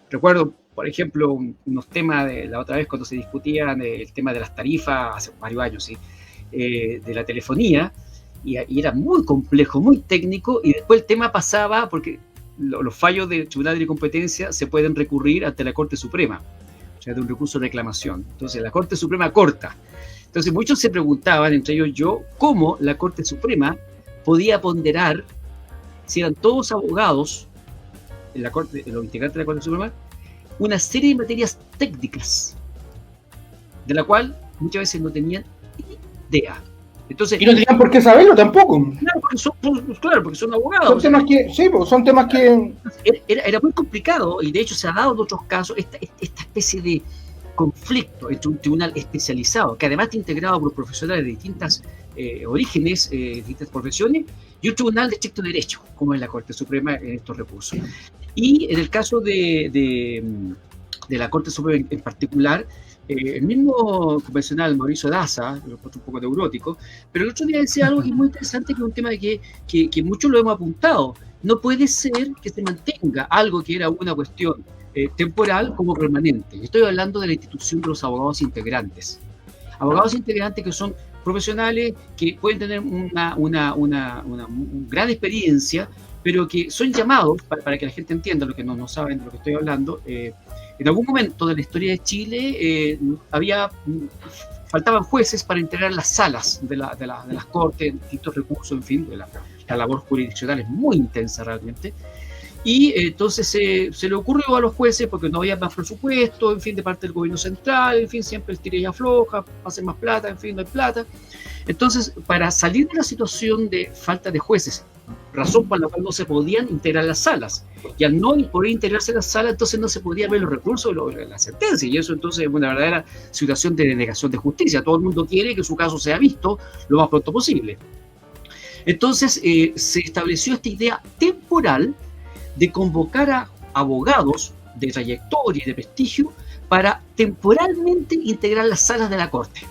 Recuerdo, por ejemplo, unos temas de la otra vez cuando se discutían el tema de las tarifas, hace varios años, ¿sí? De la telefonía, y era muy complejo, muy técnico, y después el tema pasaba, porque los fallos del Tribunal de Competencia se pueden recurrir ante la Corte Suprema, o sea, de un recurso de reclamación. Entonces, la Corte Suprema corta. Entonces, muchos se preguntaban, entre ellos yo, cómo la Corte Suprema podía ponderar, si eran todos abogados, en la Corte, los integrantes de la Corte Suprema, una serie de materias técnicas, de la cual muchas veces no tenían idea. Entonces, y no tenían por qué saberlo tampoco. Claro, porque son abogados. Son temas que, sí, son temas que... Era muy complicado, y de hecho se ha dado en otros casos esta especie conflicto entre un tribunal especializado, que además está integrado por profesionales de distintas orígenes, distintas profesiones, y un tribunal de estricto derecho, como es la Corte Suprema en estos recursos. Y en el caso de la Corte Suprema en particular, el mismo convencional Mauricio Daza, lo encuentro un poco neurótico, pero el otro día decía algo que es muy interesante, que es un tema que muchos lo hemos apuntado. No puede ser que se mantenga algo que era una cuestión temporal como permanente. Estoy hablando de la institución de los abogados integrantes. Abogados integrantes que son profesionales que pueden tener una gran experiencia, pero que son llamados, para que la gente entienda lo que no saben de lo que estoy hablando, en algún momento de la historia de Chile faltaban jueces para integrar las salas de las cortes, distintos recursos, en fin, la labor jurisdiccional es muy intensa realmente. Y entonces se le ocurrió a los jueces, porque no había más presupuesto, en fin, de parte del gobierno central, en fin, siempre el tira y afloja, hacen más plata, en fin, no hay plata. Entonces, para salir de la situación de falta de jueces, razón por la cual no se podían integrar las salas, y al no poder integrarse las salas, entonces no se podían ver los recursos de la sentencia, y eso entonces es una verdadera situación de denegación de justicia. Todo el mundo quiere que su caso sea visto lo más pronto posible. Entonces, se estableció esta idea temporal de convocar a abogados de trayectoria y de prestigio para temporalmente integrar las salas de la Corte,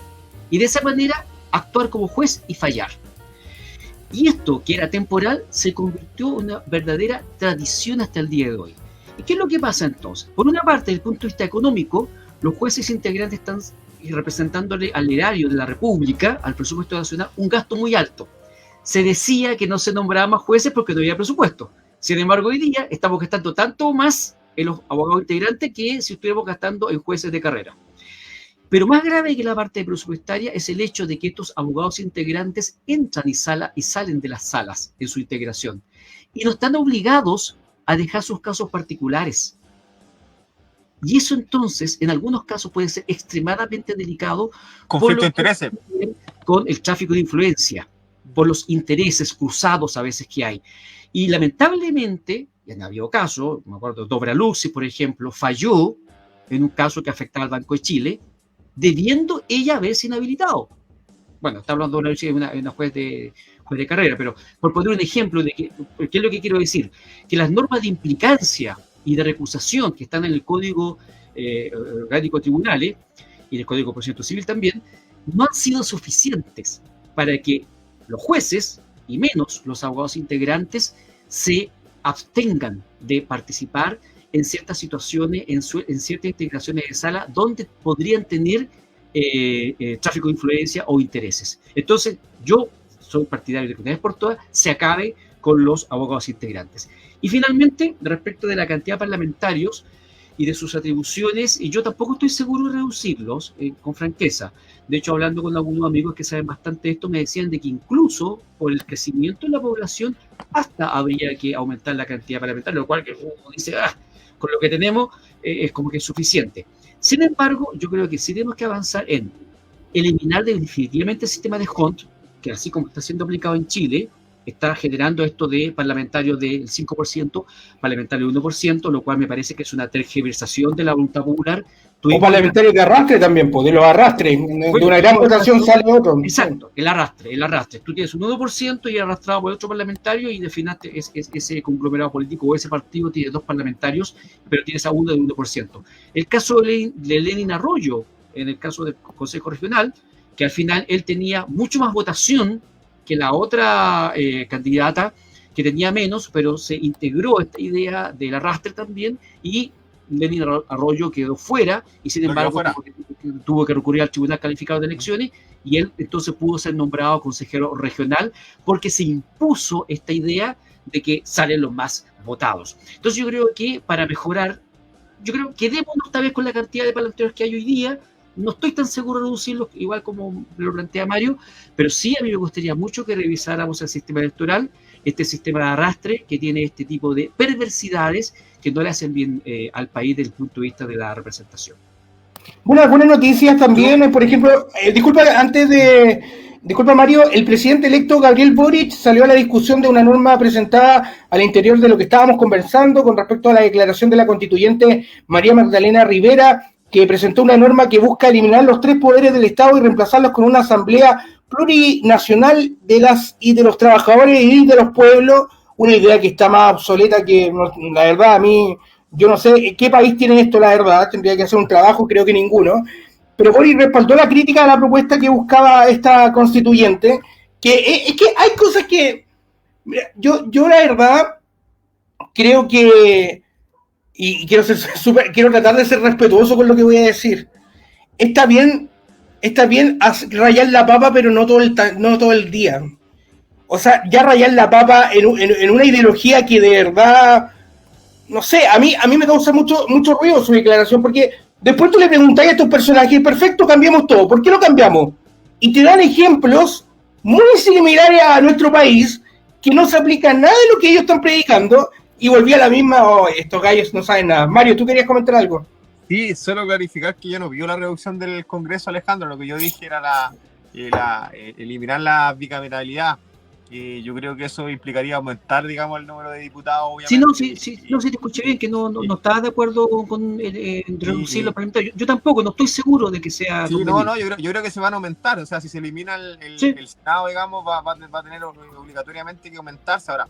y de esa manera actuar como juez y fallar. Y esto, que era temporal, se convirtió en una verdadera tradición hasta el día de hoy. ¿Y qué es lo que pasa entonces? Por una parte, desde el punto de vista económico, los jueces integrantes están representándole al erario de la República, al presupuesto nacional, un gasto muy alto. Se decía que no se nombraban más jueces porque no había presupuesto. Sin embargo, hoy día estamos gastando tanto más en los abogados integrantes que si estuviéramos gastando en jueces de carrera. Pero más grave que la parte presupuestaria es el hecho de que estos abogados integrantes entran y salen de las salas en su integración, y no están obligados a dejar sus casos particulares. Y eso entonces, en algunos casos, puede ser extremadamente delicado. Conflicto de intereses. Con el tráfico de influencia, por los intereses cruzados a veces que hay. Y lamentablemente, ya han habido casos, me acuerdo, Dobra Luxi, por ejemplo, falló en un caso que afectaba al Banco de Chile, debiendo ella haberse inhabilitado. Bueno, está hablando de una juez de carrera, pero por poner un ejemplo de ¿qué es lo que quiero decir? Que las normas de implicancia y de recusación que están en el Código Orgánico de Tribunales y en el Código de Procedimiento Civil también, no han sido suficientes para que los jueces, y menos los abogados integrantes, se abstengan de participar en ciertas situaciones, en ciertas integraciones de sala donde podrían tener tráfico de influencia o intereses. Entonces, yo soy partidario de que una vez por todas se acabe con los abogados integrantes. Y finalmente, respecto de la cantidad de parlamentarios y de sus atribuciones, y yo tampoco estoy seguro de reducirlos, con franqueza. De hecho, hablando con algunos amigos que saben bastante de esto, me decían de que incluso por el crecimiento de la población, hasta habría que aumentar la cantidad parlamentaria, lo cual que uno dice, con lo que tenemos es como que es suficiente. Sin embargo, yo creo que sí tenemos que avanzar en eliminar definitivamente el sistema de Hunt, que así como está siendo aplicado en Chile, está generando esto de parlamentarios del 5%, parlamentarios del 1%, lo cual me parece que es una tergiversación de la voluntad popular. O parlamentarios de arrastre también, de los arrastres, de una gran votación sale otro. Exacto, el arrastre. Tú tienes un 1% y arrastrado por otro parlamentario y definaste ese conglomerado político o ese partido tiene 2 parlamentarios, pero tienes a uno de 1%. El caso de Lenin Arroyo, en el caso del Consejo Regional, que al final él tenía mucho más votación que la otra candidata, que tenía menos, pero se integró esta idea del arrastre también, y Lenin Arroyo quedó fuera, y sin embargo tuvo que recurrir al Tribunal Calificado de Elecciones, y él entonces pudo ser nombrado consejero regional, porque se impuso esta idea de que salen los más votados. Entonces yo creo que para mejorar, quedémonos tal vez con la cantidad de parlamentarios que hay hoy día. No estoy tan seguro de reducirlos, igual como lo plantea Mario, pero sí a mí me gustaría mucho que revisáramos el sistema electoral, este sistema de arrastre que tiene este tipo de perversidades que no le hacen bien al país desde el punto de vista de la representación. Bueno, algunas noticias también, por ejemplo, disculpa Mario, el presidente electo Gabriel Boric salió a la discusión de una norma presentada al interior de lo que estábamos conversando con respecto a la declaración de la constituyente María Magdalena Rivera, que presentó una norma que busca eliminar los 3 poderes del Estado y reemplazarlos con una asamblea plurinacional de las y de los trabajadores y de los pueblos, una idea que está más obsoleta que, la verdad, a mí, yo no sé qué país tiene esto, la verdad, tendría que hacer un trabajo, creo que ninguno, pero Boric respaldó la crítica a la propuesta que buscaba esta constituyente, que es que hay cosas que, mira, yo la verdad, creo que, y quiero ser quiero tratar de ser respetuoso con lo que voy a decir, está bien rayar la papa, pero no todo el día. O sea, ya rayar la papa en una ideología que de verdad, no sé, a mí me causa mucho ruido su declaración, porque después tú le preguntas a estos personajes, perfecto, cambiamos todo, ¿por qué lo cambiamos? Y te dan ejemplos muy similares a nuestro país, que no se aplica nada de lo que ellos están predicando, y volví a la misma, estos gallos no saben nada. Mario, ¿tú querías comentar algo? Sí, solo clarificar que yo no vi la reducción del Congreso, Alejandro. Lo que yo dije era eliminar la bicameralidad. Yo creo que eso implicaría aumentar, digamos, el número de diputados, obviamente. Sí, te escuché bien, que no estabas de acuerdo con reducir los parlamentarios. Yo tampoco, no estoy seguro de que sea. Sí, yo creo que se van a aumentar. O sea, si se elimina el Senado, digamos, va a tener obligatoriamente que aumentarse. Ahora,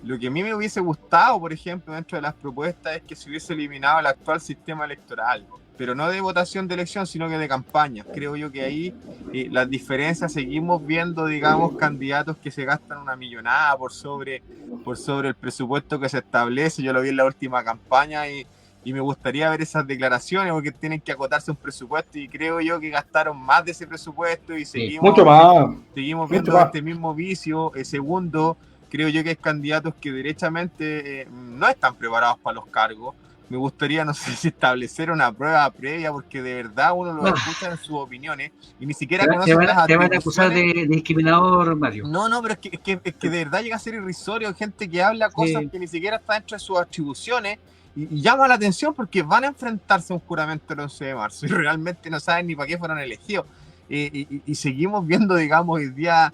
lo que a mí me hubiese gustado, por ejemplo, dentro de las propuestas, es que se hubiese eliminado el actual sistema electoral, pero no de votación de elección, sino que de campaña. Creo yo que ahí las diferencias, seguimos viendo, digamos, candidatos que se gastan una millonada por sobre el presupuesto que se establece. Yo lo vi en la última campaña y me gustaría ver esas declaraciones, porque tienen que acotarse un presupuesto, y creo yo que gastaron más de ese presupuesto y seguimos viendo este mismo vicio. Segundo, creo yo que hay candidatos que derechamente no están preparados para los cargos. Me gustaría, no sé si establecer una prueba previa, porque de verdad uno lo escucha en sus opiniones y ni siquiera conoce las atribuciones. Te van a acusar de discriminador, Mario. No, pero es que de verdad llega a ser irrisorio, gente que habla cosas que ni siquiera están dentro de sus atribuciones, y llama la atención porque van a enfrentarse a un juramento el 11 de marzo y realmente no saben ni para qué fueron elegidos. Y seguimos viendo, digamos, hoy día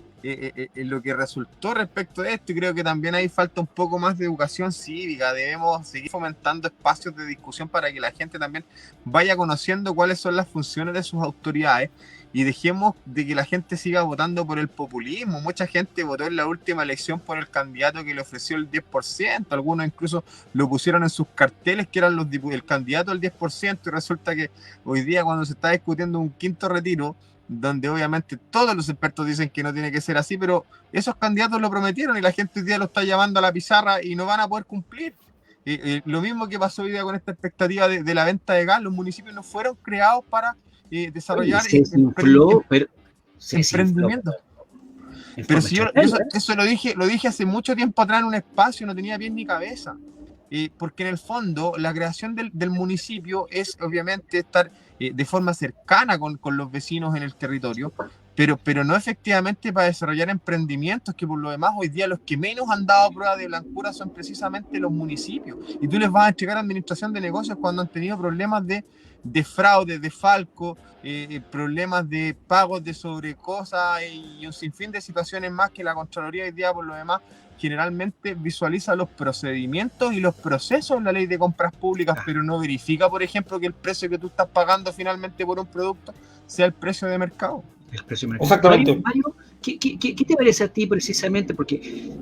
lo que resultó respecto de esto, y creo que también ahí falta un poco más de educación cívica. Debemos seguir fomentando espacios de discusión para que la gente también vaya conociendo cuáles son las funciones de sus autoridades, y dejemos de que la gente siga votando por el populismo. Mucha gente votó en la última elección por el candidato que le ofreció el 10%, algunos incluso lo pusieron en sus carteles que eran el candidato al 10%, y resulta que hoy día, cuando se está discutiendo un quinto retiro, donde obviamente todos los expertos dicen que no tiene que ser así, pero esos candidatos lo prometieron y la gente hoy día lo está llamando a la pizarra y no van a poder cumplir. Lo mismo que pasó hoy día con esta expectativa de la venta de gas. Los municipios no fueron creados para desarrollar emprendimiento. Pero si yo eso lo dije hace mucho tiempo atrás en un espacio, no tenía pie ni cabeza. Porque en el fondo la creación del municipio es obviamente estar de forma cercana con los vecinos en el territorio, pero no efectivamente para desarrollar emprendimientos, que por lo demás hoy día los que menos han dado prueba de blancura son precisamente los municipios. Y tú les vas a entregar administración de negocios cuando han tenido problemas de fraude, de falco, problemas de pagos de sobrecosas y un sinfín de situaciones más que la Contraloría hoy día por lo demás generalmente visualiza los procedimientos y los procesos en la ley de compras públicas, pero no verifica, por ejemplo, que el precio que tú estás pagando finalmente por un producto sea el precio de mercado. El precio de mercado. Exactamente. Mario, ¿qué te parece a ti precisamente? Porque,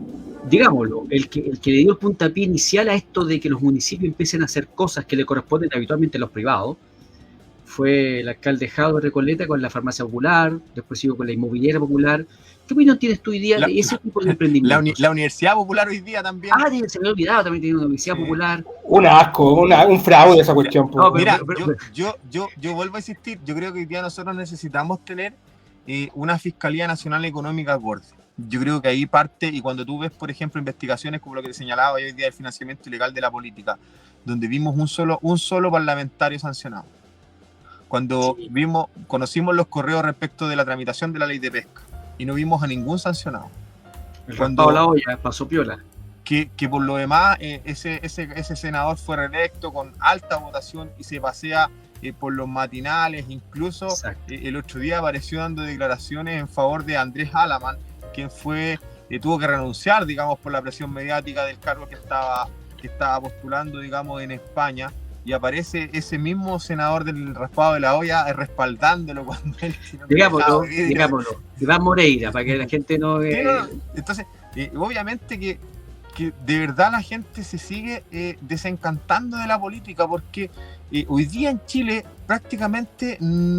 digámoslo, el que le dio el puntapié inicial a esto de que los municipios empiecen a hacer cosas que le corresponden habitualmente a los privados fue el alcalde Jado de Recoleta con la farmacia popular, después siguió con la inmobiliaria popular. ¿Qué opinión tienes tú hoy día de ese tipo de emprendimiento? La Universidad Popular hoy día también. Se me había olvidado, también tiene una Universidad Popular. Un asco, un fraude esa cuestión. No, mira, yo vuelvo a insistir, yo creo que hoy día nosotros necesitamos tener una Fiscalía Nacional Económica acorde. Yo creo que ahí parte, y cuando tú ves, por ejemplo, investigaciones como lo que te señalaba hoy día del financiamiento ilegal de la política, donde vimos un solo parlamentario sancionado. Cuando conocimos los correos respecto de la tramitación de la ley de pesca, y no vimos a ningún sancionado. Cuando la olla pasó piola. Que por lo demás ese senador fue reelecto con alta votación y se pasea por los matinales. Incluso el otro día apareció dando declaraciones en favor de Andrés Alaman, quien tuvo que renunciar, digamos, por la presión mediática del cargo que estaba postulando, digamos, en España. y aparece ese mismo senador del raspado de la olla respaldándolo cuando él... Digámoslo, Iván Moreira, para que la gente no... Sí, no. Entonces, obviamente que de verdad la gente se sigue desencantando de la política, porque hoy día en Chile prácticamente,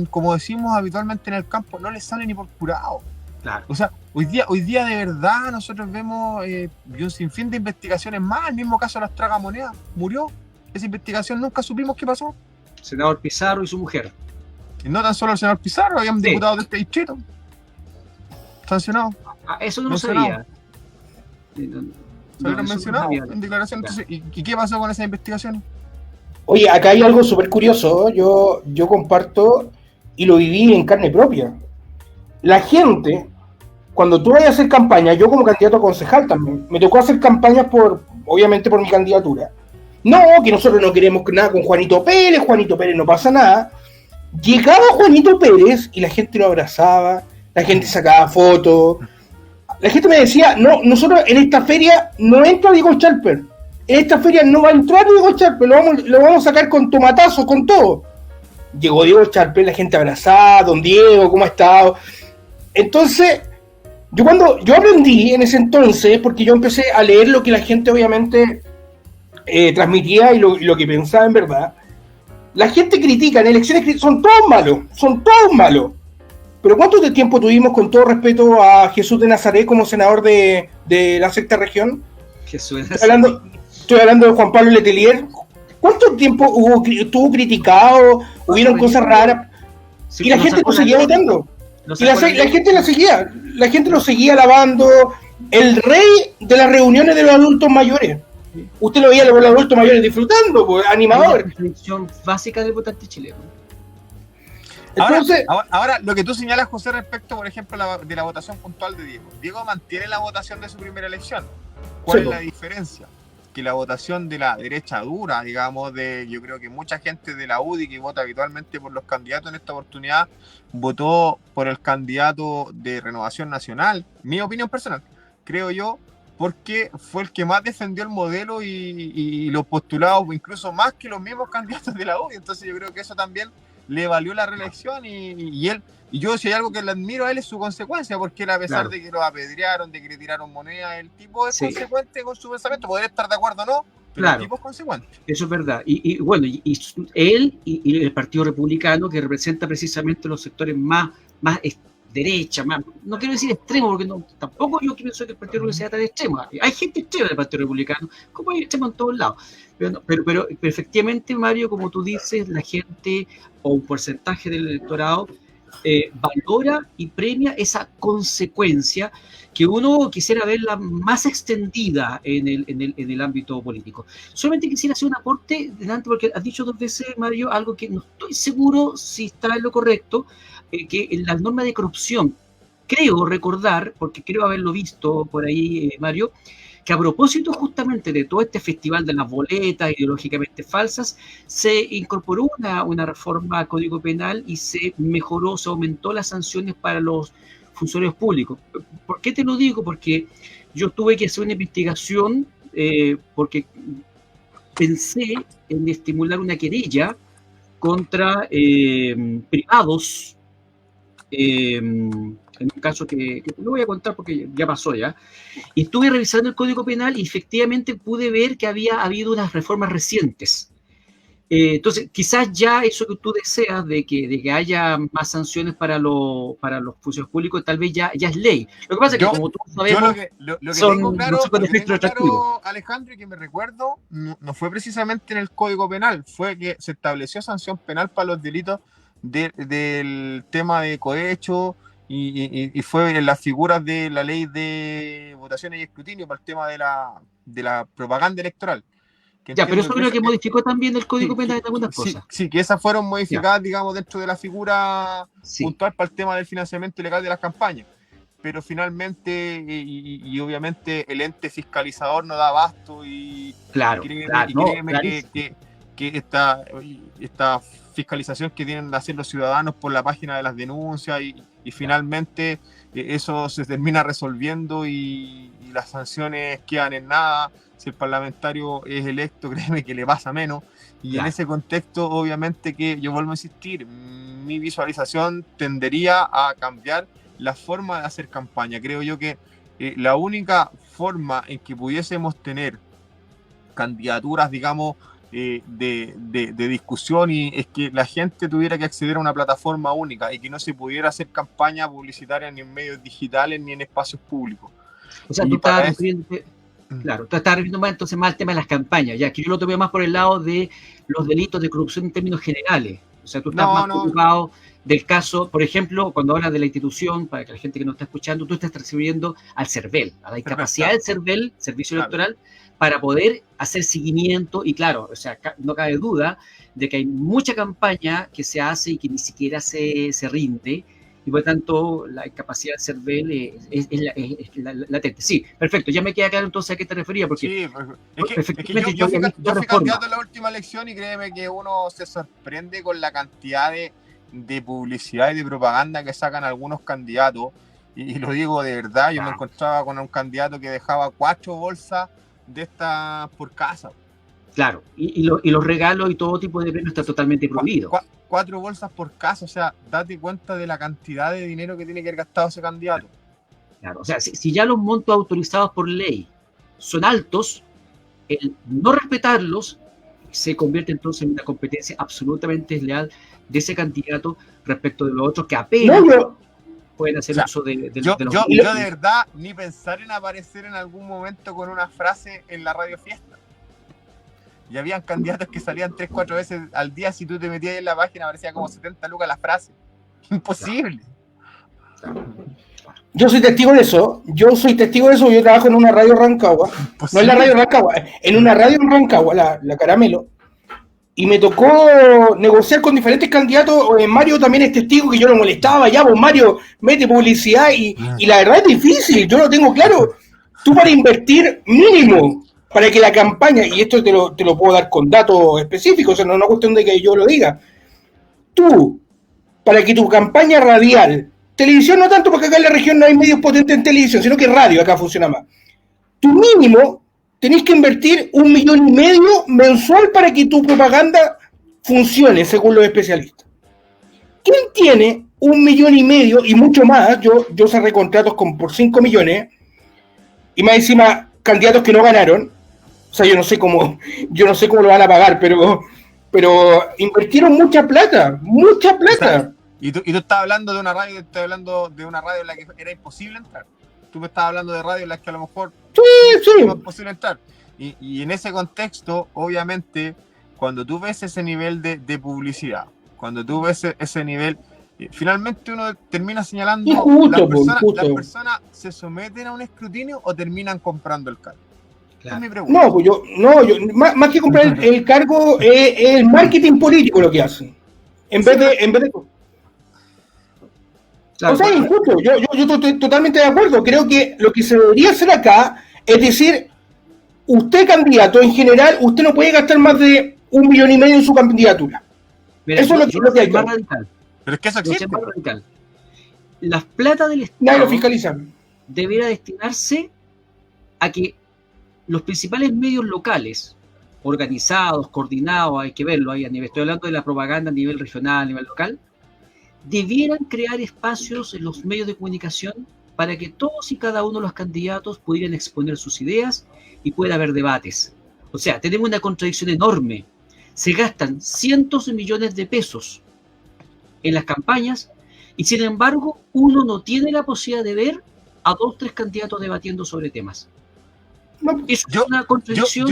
como decimos habitualmente en el campo, no le sale ni por curado. Claro. O sea, hoy día de verdad nosotros vemos un sinfín de investigaciones más. El mismo caso de las tragamonedas, murió. Esa investigación nunca supimos qué pasó. Senador Pizarro y su mujer. Y no tan solo el senador Pizarro, había un diputado de este distrito sancionado. Eso no lo sabía. Salieron mencionados en declaración. Entonces, ¿y qué pasó con esas investigaciones? Oye, acá hay algo súper curioso. Yo comparto y lo viví en carne propia. La gente, cuando tú vayas a hacer campaña, yo como candidato a concejal también, me tocó hacer campañas obviamente por mi candidatura. No, que nosotros no queremos nada con Juanito Pérez no pasa nada. Llegaba Juanito Pérez y la gente lo abrazaba, la gente sacaba fotos. La gente me decía, no, nosotros en esta feria no entra Diego Schalper. En esta feria no va a entrar Diego Schalper, lo vamos a sacar con tomatazo, con todo. Llegó Diego Schalper, la gente abrazada, don Diego, ¿cómo ha estado? Entonces, yo aprendí en ese entonces, porque yo empecé a leer lo que la gente obviamente transmitía y lo que pensaba en verdad. La gente critica, en elecciones son todos malos. Pero ¿cuánto de tiempo tuvimos, con todo respeto, a Jesús de Nazaret como senador de la sexta región? Estoy hablando de Juan Pablo Letelier. ¿Cuánto tiempo estuvo criticado? Hubieron cosas raras. Sí, y la gente lo seguía votando. Y la gente lo seguía alabando. El rey de las reuniones de los adultos mayores. Usted lo veía a los adultos mayores disfrutando, pues, animador. Es la definición básica del votante chileno. Entonces, ahora, lo que tú señalas, José, respecto, por ejemplo, de la votación puntual de Diego. Diego mantiene la votación de su primera elección. ¿Cuál es la diferencia? Que la votación de la derecha dura, digamos, yo creo que mucha gente de la UDI que vota habitualmente por los candidatos en esta oportunidad, votó por el candidato de Renovación Nacional, mi opinión personal, creo yo, porque fue el que más defendió el modelo y los postulados, incluso más que los mismos candidatos de la UDI. Entonces yo creo que eso también le valió la reelección y yo, si hay algo que le admiro a él, es su consecuencia, porque él, a pesar de que lo apedrearon, de que le tiraron monedas, el tipo es consecuente con su pensamiento. Podría estar de acuerdo o no, pero el tipo es consecuente. Eso es verdad. Y bueno, él y el Partido Republicano, que representa precisamente los sectores más derecha, no quiero decir extremo, porque tampoco yo pienso que el Partido Republicano sea tan extremo. Hay gente extrema del Partido Republicano, como hay extremo en todos lados. Pero efectivamente, Mario, como tú dices, la gente o un porcentaje del electorado valora y premia esa consecuencia que uno quisiera verla más extendida en el ámbito político. Solamente quisiera hacer un aporte delante, porque has dicho 2 veces, Mario, algo que no estoy seguro si está en lo correcto, que en las normas de corrupción, creo recordar, porque creo haberlo visto por ahí, Mario, que a propósito justamente de todo este festival de las boletas ideológicamente falsas, se incorporó una reforma al Código Penal y se mejoró, se aumentó las sanciones para los funcionarios públicos. ¿Por qué te lo digo? Porque yo tuve que hacer una investigación porque pensé en estimular una querella contra privados, en un caso que no voy a contar porque ya pasó ya, y estuve revisando el Código Penal y efectivamente pude ver que había habido unas reformas recientes. Entonces, quizás ya eso que tú deseas de que haya más sanciones para los funcionarios públicos, tal vez ya es ley. Lo que pasa es que, como tú sabemos, lo que tengo claro, Alejandro, y que me recuerdo, no fue precisamente en el Código Penal, fue que se estableció sanción penal para los delitos del tema de cohecho y fue en las figuras de la ley de votaciones y escrutinio para el tema de la propaganda electoral. Ya, pero eso creo que modificó también el Código Penal de algunas cosas. Sí, que esas fueron modificadas, digamos, dentro de la figura puntual para el tema del financiamiento ilegal de las campañas. Pero finalmente, y obviamente, el ente fiscalizador no da abasto que esta fiscalización que tienen que hacer los ciudadanos por la página de las denuncias y finalmente eso se termina resolviendo y las sanciones quedan en nada. Si el parlamentario es electo, créeme que le pasa menos. Y en ese contexto, obviamente que yo vuelvo a insistir, mi visualización tendería a cambiar la forma de hacer campaña. Creo yo que la única forma en que pudiésemos tener candidaturas, digamos, de discusión y es que la gente tuviera que acceder a una plataforma única y que no se pudiera hacer campaña publicitaria ni en medios digitales ni en espacios públicos. O sea, tú estás refiriéndote, claro, tú estás refiriendo más entonces más al tema de las campañas, ya que yo lo tomé más por el lado de los delitos de corrupción en términos generales. O sea, tú estás más preocupado del caso, por ejemplo, cuando hablas de la institución, para que la gente que nos está escuchando, tú estás refiriendo al CERVEL, a la incapacidad del CERVEL, Servicio Electoral, para poder hacer seguimiento, y claro, o sea, no cabe duda de que hay mucha campaña que se hace y que ni siquiera se rinde, y por lo tanto la incapacidad del CERVEL es latente. Sí, perfecto, ya me queda claro entonces a qué te refería, porque sí, es que yo fui candidato en la última elección y créeme que uno se sorprende con la cantidad de publicidad y de propaganda que sacan algunos candidatos, y lo digo de verdad, yo me encontraba con un candidato que dejaba 4 bolsas de estas por casa. Claro, y los regalos y todo tipo de premios está totalmente prohibido. 4 bolsas por casa, o sea, date cuenta de la cantidad de dinero que tiene que haber gastado ese candidato. Claro, o sea, si ya los montos autorizados por ley son altos, el no respetarlos se convierte entonces en una competencia absolutamente desleal de ese candidato respecto de los otros que apenas pueden hacer uso de yo de verdad ni pensar en aparecer en algún momento con una frase en la radio fiesta. Y habían candidatos que salían 3-4 veces al día. Si tú te metías en la página aparecía como 70 lucas la frase. Imposible. Yo soy testigo de eso. Yo trabajo en una radio Rancagua. No en la radio Rancagua, en una radio en Rancagua, la Caramelo. Y me tocó negociar con diferentes candidatos. Mario también es testigo que yo lo molestaba. Ya, pues Mario, mete publicidad. Y la verdad es difícil. Yo lo tengo claro. Tú para invertir mínimo, para que la campaña, y esto te lo puedo dar con datos específicos, o sea, no es una cuestión de que yo lo diga. Tú, para que tu campaña radial, televisión no tanto porque acá en la región no hay medios potentes en televisión, sino que radio acá funciona más. Tu mínimo tenés que invertir 1,5 millones mensual para que tu propaganda funcione, según los especialistas. ¿Quién tiene 1,5 millones y mucho más? Yo cerré contratos por 5 millones y más encima candidatos que no ganaron. O sea, yo no sé cómo lo van a pagar, pero invirtieron mucha plata. Y tú estás hablando de una radio, en la que era imposible entrar. Tú me estás hablando de radio en la que a lo mejor no es posible entrar. Y en ese contexto, obviamente, cuando tú ves ese nivel de publicidad, cuando tú ves ese nivel, finalmente uno termina señalando, ¿las personas se someten a un escrutinio o terminan comprando el cargo? Claro. Es mi pregunta. No, yo más que comprar el cargo, es el marketing político lo que hacen. En vez de claro, o sea, es injusto. Yo estoy totalmente de acuerdo. Creo que lo que se debería hacer acá es decir, usted candidato en general, usted no puede gastar más de 1,5 millones en su candidatura. Mira, eso es lo que hay más radical. Pero es que eso existe. Más radical. Las plata del Estado nadie lo fiscaliza. Deberá destinarse a que los principales medios locales, organizados, coordinados, hay que verlo ahí a nivel, estoy hablando de la propaganda a nivel regional, a nivel local, debieran crear espacios en los medios de comunicación para que todos y cada uno de los candidatos pudieran exponer sus ideas y pueda haber debates. O sea, tenemos una contradicción enorme. Se gastan cientos de millones de pesos en las campañas y sin embargo uno no tiene la posibilidad de ver a 2 o 3 candidatos debatiendo sobre temas. Eso es una contradicción.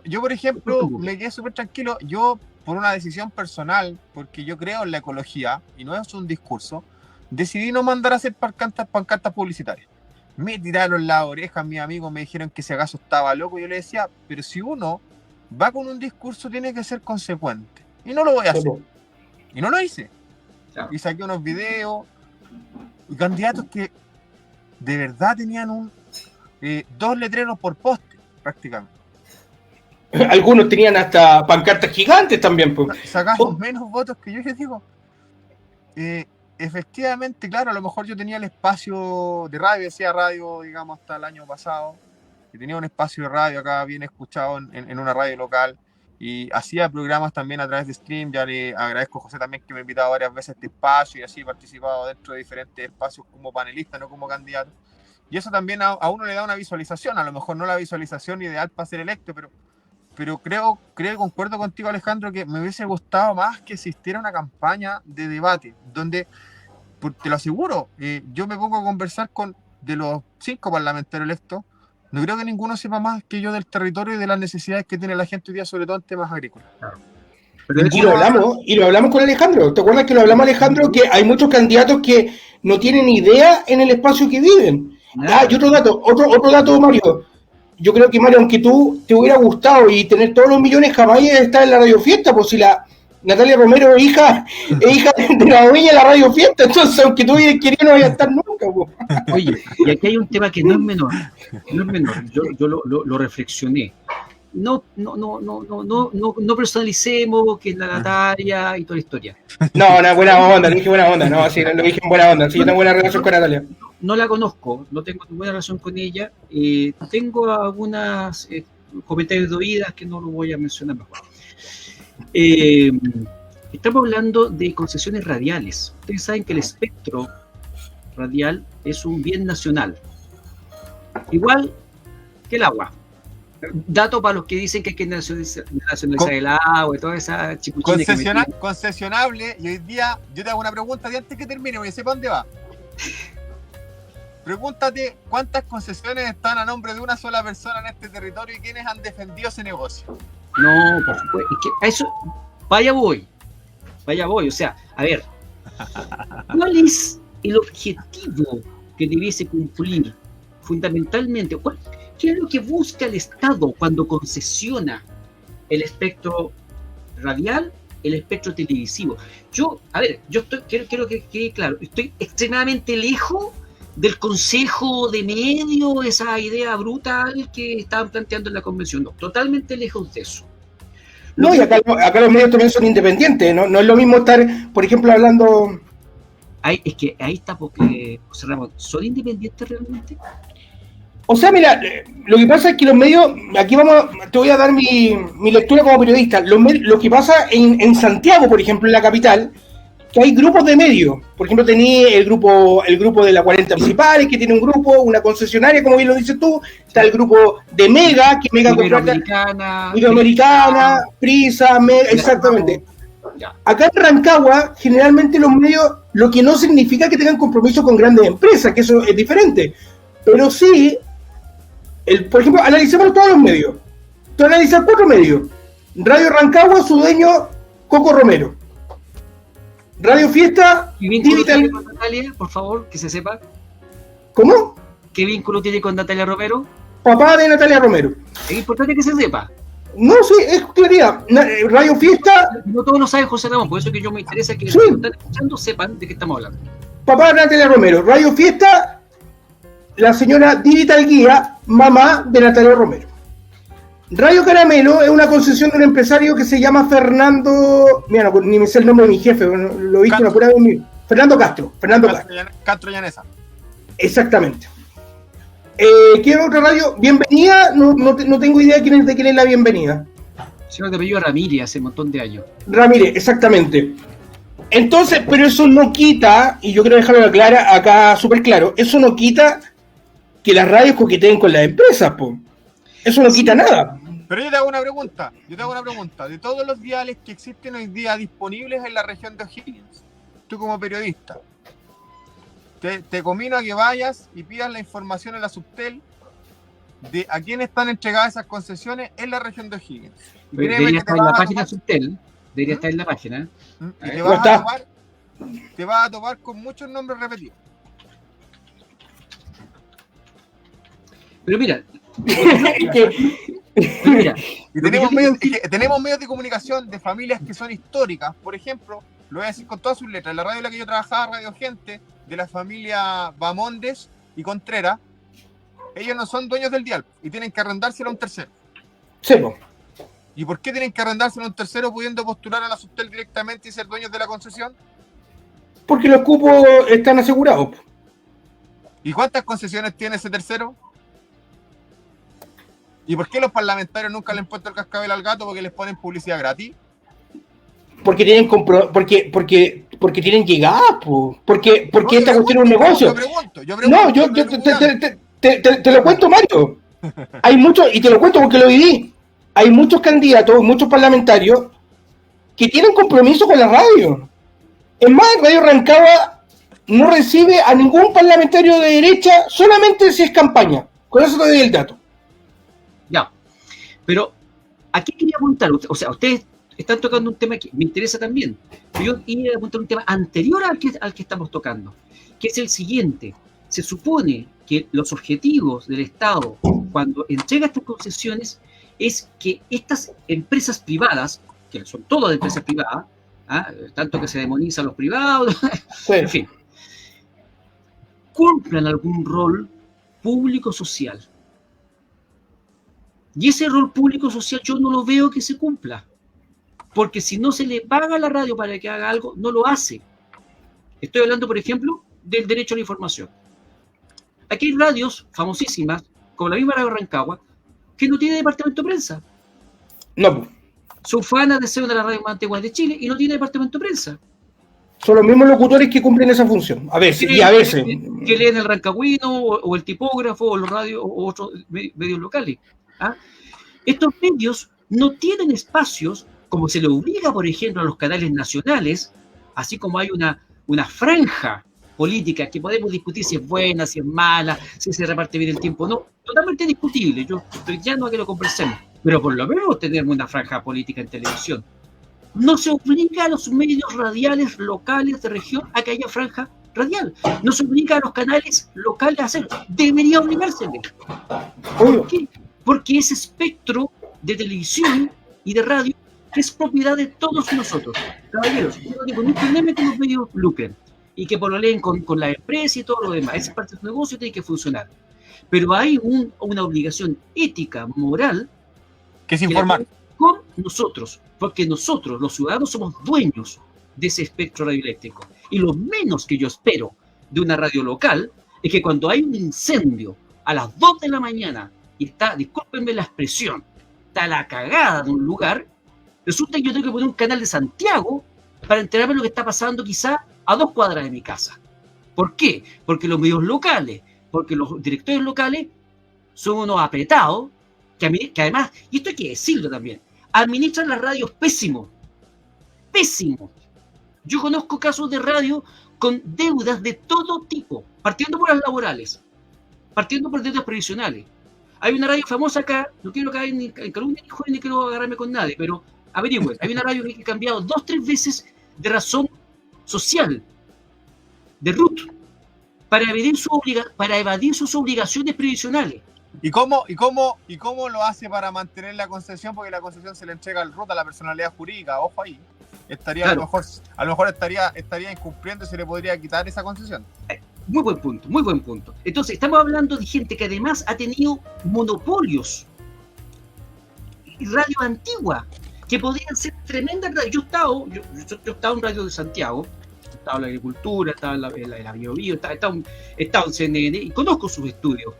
Yo, por ejemplo, me quedé súper tranquilo. Yo, por una decisión personal, porque yo creo en la ecología, y no es un discurso, decidí no mandar a hacer pancartas publicitarias. Me tiraron las orejas, mis amigos me dijeron que si acaso estaba loco. Yo le decía, pero si uno va con un discurso, tiene que ser consecuente. Y no lo voy a hacer. Y no lo hice. Y saqué unos videos y candidatos que de verdad tenían 2 letreros por poste, prácticamente. Algunos tenían hasta pancartas gigantes también. Sacamos menos votos que yo les digo. Efectivamente, claro, a lo mejor yo tenía el espacio de radio, decía radio, digamos, hasta el año pasado, y tenía un espacio de radio acá bien escuchado en una radio local, y hacía programas también a través de stream. Ya le agradezco a José también que me ha invitado varias veces a este espacio, y así he participado dentro de diferentes espacios como panelista, no como candidato. Y eso también a uno le da una visualización, a lo mejor no la visualización ideal para ser electo, pero creo y concuerdo contigo, Alejandro, que me hubiese gustado más que existiera una campaña de debate, donde, te lo aseguro, yo me pongo a conversar de los 5 parlamentarios electos, no creo que ninguno sepa más que yo del territorio y de las necesidades que tiene la gente hoy día, sobre todo en temas agrícolas. Pero Y lo hablamos con Alejandro. ¿Te acuerdas que lo hablamos, Alejandro? Que hay muchos candidatos que no tienen idea en el espacio que viven. Y otro dato, Mario. Yo creo que, Mario, aunque tú te hubiera gustado y tener todos los millones, jamás ibas a estar en la Radio Fiesta, pues si la Natalia Romero es hija de la dueña de la Radio Fiesta, entonces aunque tú hubieras querido no vaya a estar nunca, pues. Oye, y aquí hay un tema que no es menor, yo lo reflexioné. No personalicemos que es la Natalia y toda la historia. No, buena onda, dije buena onda, no, sí, lo dije en buena onda, sí, yo tengo buena relación con Natalia. No la conozco, no tengo buena relación con ella, tengo algunas comentarios de oídas que no lo voy a mencionar mejor. Estamos hablando de concesiones radiales. Ustedes saben que el espectro radial es un bien nacional, igual que el agua. Dato para los que dicen que hay que nacionalizar el agua y toda esa chipuchina. Concesionable, y hoy día yo te hago una pregunta de antes que termine, porque sé para dónde va. Pregúntate cuántas concesiones están a nombre de una sola persona en este territorio y quiénes han defendido ese negocio. No, por supuesto, es que a eso, vaya voy, o sea, a ver, ¿cuál es el objetivo que debiese cumplir fundamentalmente? ¿Qué es lo que busca el Estado cuando concesiona el espectro radial, el espectro televisivo? Quiero que quede claro, estoy extremadamente lejos del consejo de medios, esa idea brutal que estaban planteando en la convención. No, totalmente lejos de eso. No, y acá los medios también son independientes, no es lo mismo estar, por ejemplo, hablando... Es que ahí está, porque, José Ramón, ¿son independientes realmente? O sea, mira, lo que pasa es que los medios, aquí te voy a dar mi lectura como periodista, lo que pasa en Santiago, por ejemplo, en la capital, que hay grupos de medios. Por ejemplo, tenía el grupo de las 40 principales, que tiene un grupo, una concesionaria, como bien lo dices tú. Está el grupo de Mega, que Mega contrata Iberoamericana, Prisa, Mega, exactamente. Acá en Rancagua, generalmente los medios, lo que no significa que tengan compromiso con grandes empresas, que eso es diferente. Pero sí, por ejemplo, analicemos todos los medios. Tú analizas 4 medios. Radio Rancagua, su dueño, Coco Romero. Radio Fiesta, ¿Qué vínculo tiene con Natalia, por favor, que se sepa? ¿Cómo? ¿Qué vínculo tiene con Natalia Romero? Papá de Natalia Romero. Es importante que se sepa. No, sí, es claridad. Radio Fiesta... No todos lo saben, José Ramón, por eso que yo me interesa que sí, los que están escuchando sepan de qué estamos hablando. Papá de Natalia Romero. Radio Fiesta, la señora Digital Guía, mamá de Natalia Romero. Radio Caramelo es una concesión de un empresario que se llama Fernando... Mira, no, ni me sé el nombre de mi jefe, lo viste una pura vez mío. Fernando Castro. Castro Llanesa. Exactamente. ¿Quién otra radio? Bienvenida, no tengo idea de quién es la Bienvenida. Señor de apellido Ramírez, hace un montón de años. Ramírez, exactamente. Entonces, pero eso no quita, y yo quiero dejarlo acá súper claro, eso no quita que las radios coqueteen con las empresas, po. Eso no quita nada. Pero yo te hago una pregunta. De todos los diales que existen hoy día disponibles en la región de O'Higgins, tú como periodista, te convino a que vayas y pidas la información en la Subtel de a quién están entregadas esas concesiones en la región de O'Higgins. Debería estar en la página Subtel. Debería estar en la página. Y te vas a topar con muchos nombres repetidos. Pero mira... Y tenemos medios de comunicación de familias que son históricas. Por ejemplo, lo voy a decir con todas sus letras, la radio en la que yo trabajaba, Radio Gente, de la familia Bamondes y Contreras, ellos no son dueños del dial y tienen que arrendárselo a un tercero. Sí, po. ¿Y por qué tienen que arrendárselo a un tercero pudiendo postular a la Subtel directamente y ser dueños de la concesión? Porque los cupos están asegurados. ¿Y cuántas concesiones tiene ese tercero? ¿Y por qué los parlamentarios nunca le han puesto el cascabel al gato? Porque les ponen publicidad gratis. Porque tienen porque tienen llegada, po. Porque esta cuestión es un negocio. Yo pregunto. No, yo te lo cuento, Mario. Hay muchos, y te lo cuento porque lo viví. Hay muchos candidatos, muchos parlamentarios que tienen compromiso con la radio. Es más, Radio Rancagua no recibe a ningún parlamentario de derecha solamente si es campaña. Con eso te doy el dato. Ya, pero aquí quería apuntar, o sea, ustedes están tocando un tema que me interesa también, pero yo iba a apuntar un tema anterior al que estamos tocando, que es el siguiente. Se supone que los objetivos del Estado cuando entrega estas concesiones es que estas empresas privadas, que son todas empresas privadas, tanto que se demonizan los privados, Sí. en fin, cumplan algún rol público-social. Y ese rol público-social yo no lo veo que se cumpla. Porque si no se le paga a la radio para que haga algo, no lo hace. Estoy hablando, por ejemplo, del derecho a la información. Aquí hay radios famosísimas, como la misma Radio Rancagua, que no tiene departamento de prensa. No, Son fanas de ser una de las radios más antiguas de Chile y no tiene departamento de prensa. son los mismos locutores que cumplen esa función. A veces, y a veces. Que leen el rancagüino o el tipógrafo o los radios o otros medios locales. Estos medios no tienen espacios como se le obliga, por ejemplo, a los canales nacionales, así como hay una franja política que podemos discutir si es buena, si es mala, si se reparte bien el tiempo o no, totalmente discutible. Yo estoy llano a que lo conversemos, pero por lo menos tenemos una franja política en televisión. No se obliga a los medios radiales locales de región a que haya franja radial. No se obliga a los canales locales a hacerlo. Debería obligársele. ¿Por qué? Porque ese espectro de televisión y de radio es propiedad de todos nosotros. Caballeros, yo no digo nunca que los medios lucren y que por lo leen con la empresa y todo lo demás. Esa parte de su negocio tiene que funcionar. Pero hay una obligación ética, moral, que es informar con nosotros, porque nosotros, los ciudadanos, somos dueños de ese espectro radioeléctrico. Y lo menos que yo espero de una radio local es que cuando hay un incendio a las 2 de la mañana y está, discúlpenme la expresión, está la cagada de un lugar, resulta que yo tengo que poner un canal de Santiago para enterarme de lo que está pasando quizá a 2 cuadras de mi casa. ¿Por qué? Porque los medios locales, porque los directores locales son unos apretados que además, y esto hay que decirlo también, administran las radios pésimo. Pésimo. Yo conozco casos de radio con deudas de todo tipo, partiendo por las laborales, partiendo por deudas previsionales. Hay una radio famosa acá, no quiero caer ni en calumnia ni quiero agarrarme con nadie, pero averigüen, hay una radio que ha cambiado 2-3 veces de razón social, de RUT, para evadir sus obligaciones previsionales. ¿Y cómo lo hace para mantener la concesión? Porque la concesión se le entrega al RUT, a la personalidad jurídica, ojo ahí. Estaría claro. a lo mejor estaría incumpliendo y se le podría quitar esa concesión. Muy buen punto, muy buen punto. Entonces, estamos hablando de gente que además ha tenido monopolios y radio antigua, que podrían ser tremendas radios. Yo he estado en Radio de Santiago, he estado en la agricultura, he estado en la Biobío, he estado en CNN y conozco sus estudios.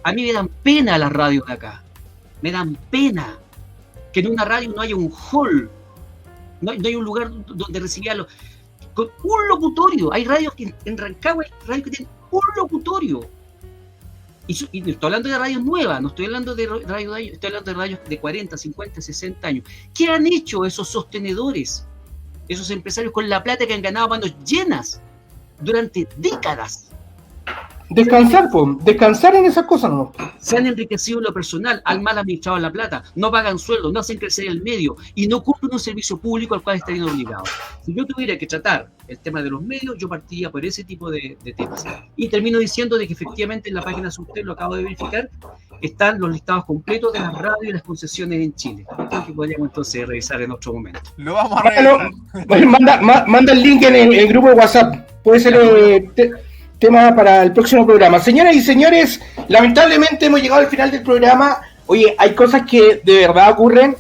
A mí me dan pena las radios de acá. Me dan pena que en una radio no haya un hall, no hay un lugar donde recibirlo. Con un locutorio. Hay radios que en Rancagua hay radios que tienen un locutorio. Y estoy hablando de radios nuevas, no estoy hablando de radios de años, estoy hablando de radios de 40, 50, 60 años. ¿Qué han hecho esos sostenedores? Esos empresarios con la plata que han ganado manos llenas durante décadas. Descansar en esas cosas, ¿no? Se han enriquecido en lo personal, han mal administrado la plata, no pagan sueldos, no hacen crecer el medio y no cumplen un servicio público al cual estarían obligados. Si yo tuviera que tratar el tema de los medios, yo partiría por ese tipo de temas. Y termino diciendo de que efectivamente en la página de usted, lo acabo de verificar, están los listados completos de las radios y las concesiones en Chile. Creo que podríamos entonces revisar en otro momento. Lo vamos a revisar. Manda el link en el grupo de WhatsApp. Puede ser tema para el próximo programa. Señoras y señores, lamentablemente hemos llegado al final del programa. Oye, hay cosas que de verdad ocurren.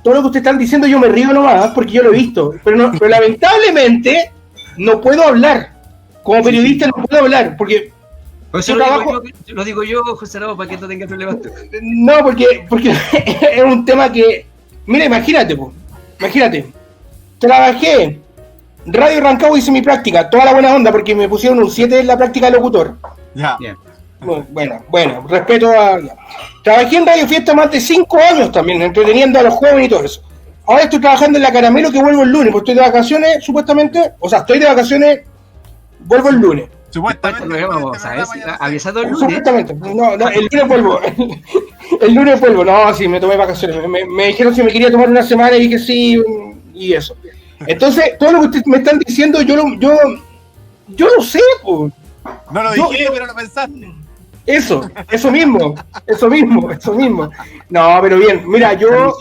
Todo lo que ustedes están diciendo yo me río nomás porque yo lo he visto. Pero lamentablemente no puedo hablar. Como periodista no puedo hablar porque Por eso Yo lo digo yo, José Ramón, para que no tengas problemas. No, porque es un tema que... Mira, imagínate. Trabajé Radio Rancagua, hice mi práctica, toda la buena onda, porque me pusieron un 7 en la práctica de locutor. Ya. Bien. Bueno, respeto a... Trabajé en Radio Fiesta más de 5 años también, entreteniendo a los jóvenes y todo eso. Ahora estoy trabajando en la Caramelo, que vuelvo el lunes, porque estoy de vacaciones, supuestamente. O sea, estoy de vacaciones, vuelvo el lunes. Supuestamente. Avisado el lunes. Supuestamente. No, el lunes vuelvo. El lunes vuelvo. No, sí, me tomé vacaciones. Me dijeron si me quería tomar una semana y dije sí, y eso. Entonces, todo lo que ustedes me están diciendo, yo lo sé, pues. No lo dijiste, pero lo pensaste. Eso mismo. No, pero bien, mira, yo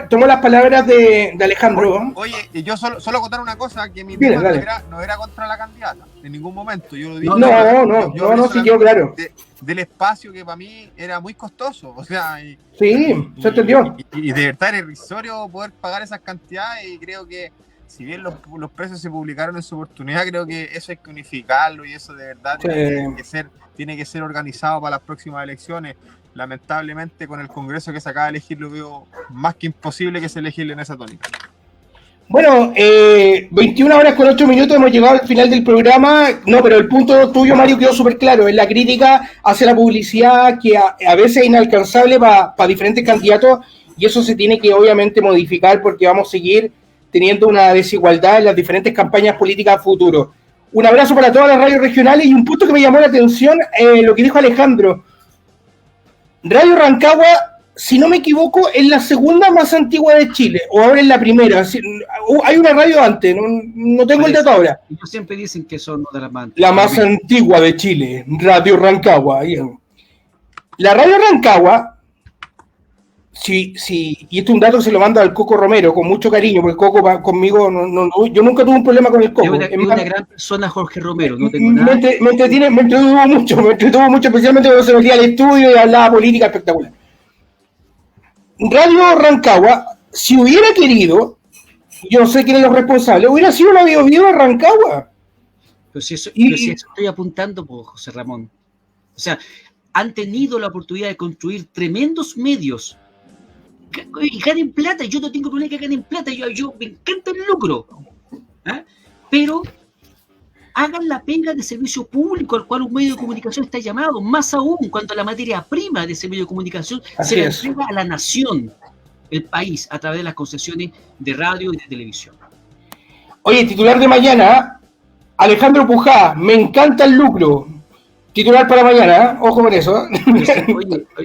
tomo las palabras de Alejandro. Oye, y yo solo contar una cosa, que mi Dile, tema no era contra la candidata, en ningún momento. Yo lo dije. No, sí quedó claro. Del espacio que para mí era muy costoso, o sea, Sí, se entendió. Y de verdad era irrisorio poder pagar esas cantidades, y creo que si bien los precios se publicaron en su oportunidad, creo que eso hay que unificarlo, y eso de verdad tiene que ser organizado para las próximas elecciones. Lamentablemente con el Congreso que se acaba de elegir lo veo más que imposible que se legisle en esa tónica. Bueno, 21 horas con 8 minutos, hemos llegado al final del programa. No, pero el punto tuyo, Mario, quedó súper claro. Es la crítica hacia la publicidad, que a veces es inalcanzable para diferentes candidatos, y eso se tiene que obviamente modificar, porque vamos a seguir teniendo una desigualdad en las diferentes campañas políticas a futuro. Un abrazo para todas las radios regionales, y un punto que me llamó la atención, lo que dijo Alejandro. Radio Rancagua, si no me equivoco, es la segunda más antigua de Chile, o ahora es la primera. Hay una radio antes, no tengo el dato ahora. Ellos siempre dicen que son de las más antiguas. La más antigua de Chile, Radio Rancagua. La Radio Rancagua, sí, y este es un dato que se lo mando al Coco Romero, con mucho cariño, porque Coco conmigo, yo nunca tuve un problema con el Coco. Es una gran persona, Jorge Romero, no tengo nada. Me entretuvo mucho, especialmente cuando se metía al estudio y hablaba política espectacular. Radio Rancagua, si hubiera querido, yo no sé quién es los responsables, hubiera sido la Bio de Rancagua. Pero si eso estoy apuntando, pues, José Ramón. O sea, han tenido la oportunidad de construir tremendos medios y ganen plata. Yo no tengo problema que ganen plata, yo me encanta el lucro, pero hagan la pega de servicio público al cual un medio de comunicación está llamado, más aún cuando la materia prima de ese medio de comunicación se le entrega a la nación, el país, a través de las concesiones de radio y de televisión. Oye, titular de mañana, Alejandro Pujá, me encanta el lucro. Titular para mañana, ojo con eso.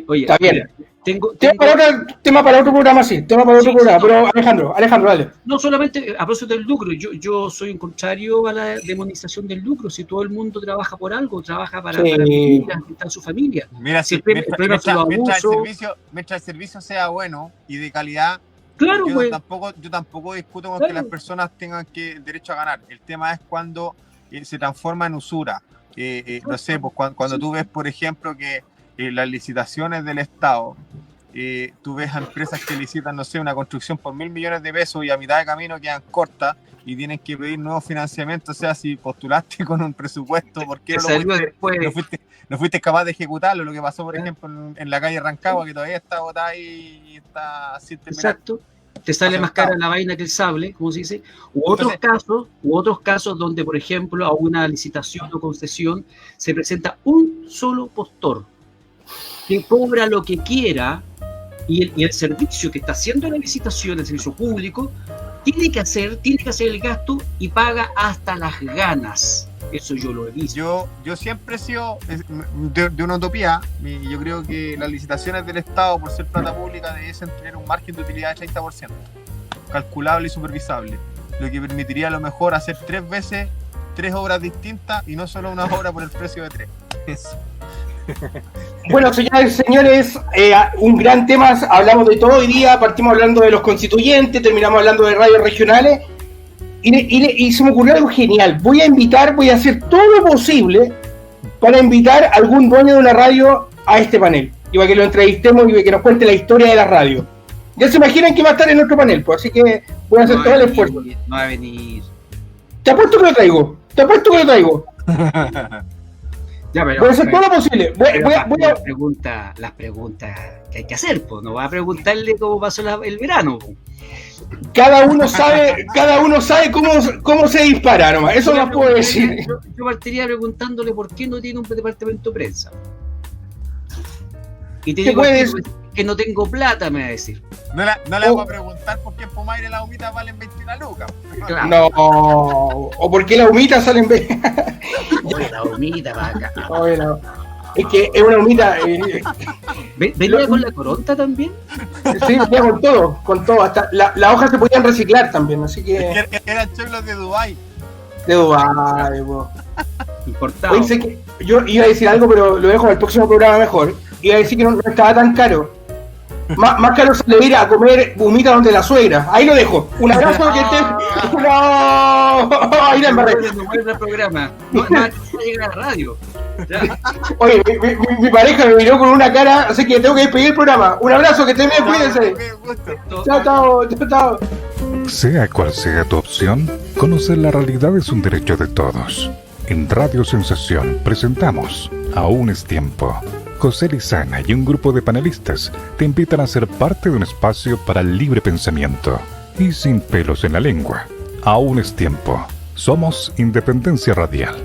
Oye, está bien. Mira, tema para otro programa, sí. Programa. Pero Alejandro, dale. No solamente a propósito del lucro, yo soy un contrario a la demonización del lucro. Si todo el mundo trabaja por algo, trabaja para su familia. Mira, mientras el servicio sea bueno y de calidad, claro, yo tampoco discuto con que las personas tengan el derecho a ganar. El tema es cuando se transforma en usura. No sé, pues cuando tú ves, por ejemplo, que las licitaciones del Estado, tú ves a empresas que licitan, no sé, una construcción por 1.000 millones de pesos y a mitad de camino quedan cortas y tienen que pedir nuevos financiamientos. O sea, si postulaste con un presupuesto, ¿por qué no fuiste capaz de ejecutarlo? Lo que pasó, por ejemplo, en la calle Rancagua, que todavía está botada ahí y está sin terminar. Exacto. Te sale más cara la vaina que el sable, como se dice. U otros casos donde, por ejemplo, a una licitación o concesión se presenta un solo postor que cobra lo que quiera, y el servicio que está haciendo la licitación, el servicio público, tiene que hacer el gasto y paga hasta las ganas. Eso yo lo he visto. Yo siempre he sido de una utopía, y yo creo que las licitaciones del Estado, por ser plata pública, debiesen tener un margen de utilidad de 30%, calculable y supervisable, lo que permitiría a lo mejor hacer 3 veces 3 obras distintas y no solo una obra por el precio de 3. Eso. Bueno, señores, un gran tema, hablamos de todo hoy día, partimos hablando de los constituyentes, terminamos hablando de radios regionales, y se me ocurrió algo genial. Voy a hacer todo lo posible para invitar a algún dueño de una radio a este panel, y para que lo entrevistemos y que nos cuente la historia de la radio. Ya se imaginan que va a estar en nuestro panel, pues, así que voy a hacer todo el esfuerzo. No va a venir. Te apuesto que lo traigo. Ya, pero, Voy a hacer todo lo posible. Voy a... las preguntas que hay que hacer, pues. No va a preguntarle cómo pasó el verano, pues. Cada uno sabe cómo se dispara, nomás. Eso no puedo decir. Yo partiría preguntándole por qué no tiene un departamento de prensa. Y te digo que no tengo plata, me va a decir. No le vamos a preguntar por qué en Pomaire las humitas valen 21 lucas. Claro. No, o por qué las humitas salen... Oye, la humita va acá. Bueno, es que es una humita... ¿Venía con la coronta también? Sí, venía con todo. Hasta las hojas se podían reciclar también, así que... Eran choclos de Dubái. De Dubái, po. Importado. Oye, sé que yo iba a decir algo, pero lo dejo para el próximo programa mejor. Iba a decir que no estaba tan caro. Más caro sale ir a comer humita donde la suegra. Ahí lo dejo. Un abrazo que esté. ¡No! Ahí la embarré. No vuelve al programa. No llega a la radio. Ya. Oye, mi pareja me miró con una cara, así que tengo que despedir el programa. Un abrazo, que estén bien, cuídense. Chao. Sea cual sea tu opción, conocer la realidad es un derecho de todos. En Radio Sensación presentamos Aún es tiempo. José Lizana y un grupo de panelistas te invitan a ser parte de un espacio para el libre pensamiento y sin pelos en la lengua. Aún es tiempo. Somos Independencia Radial.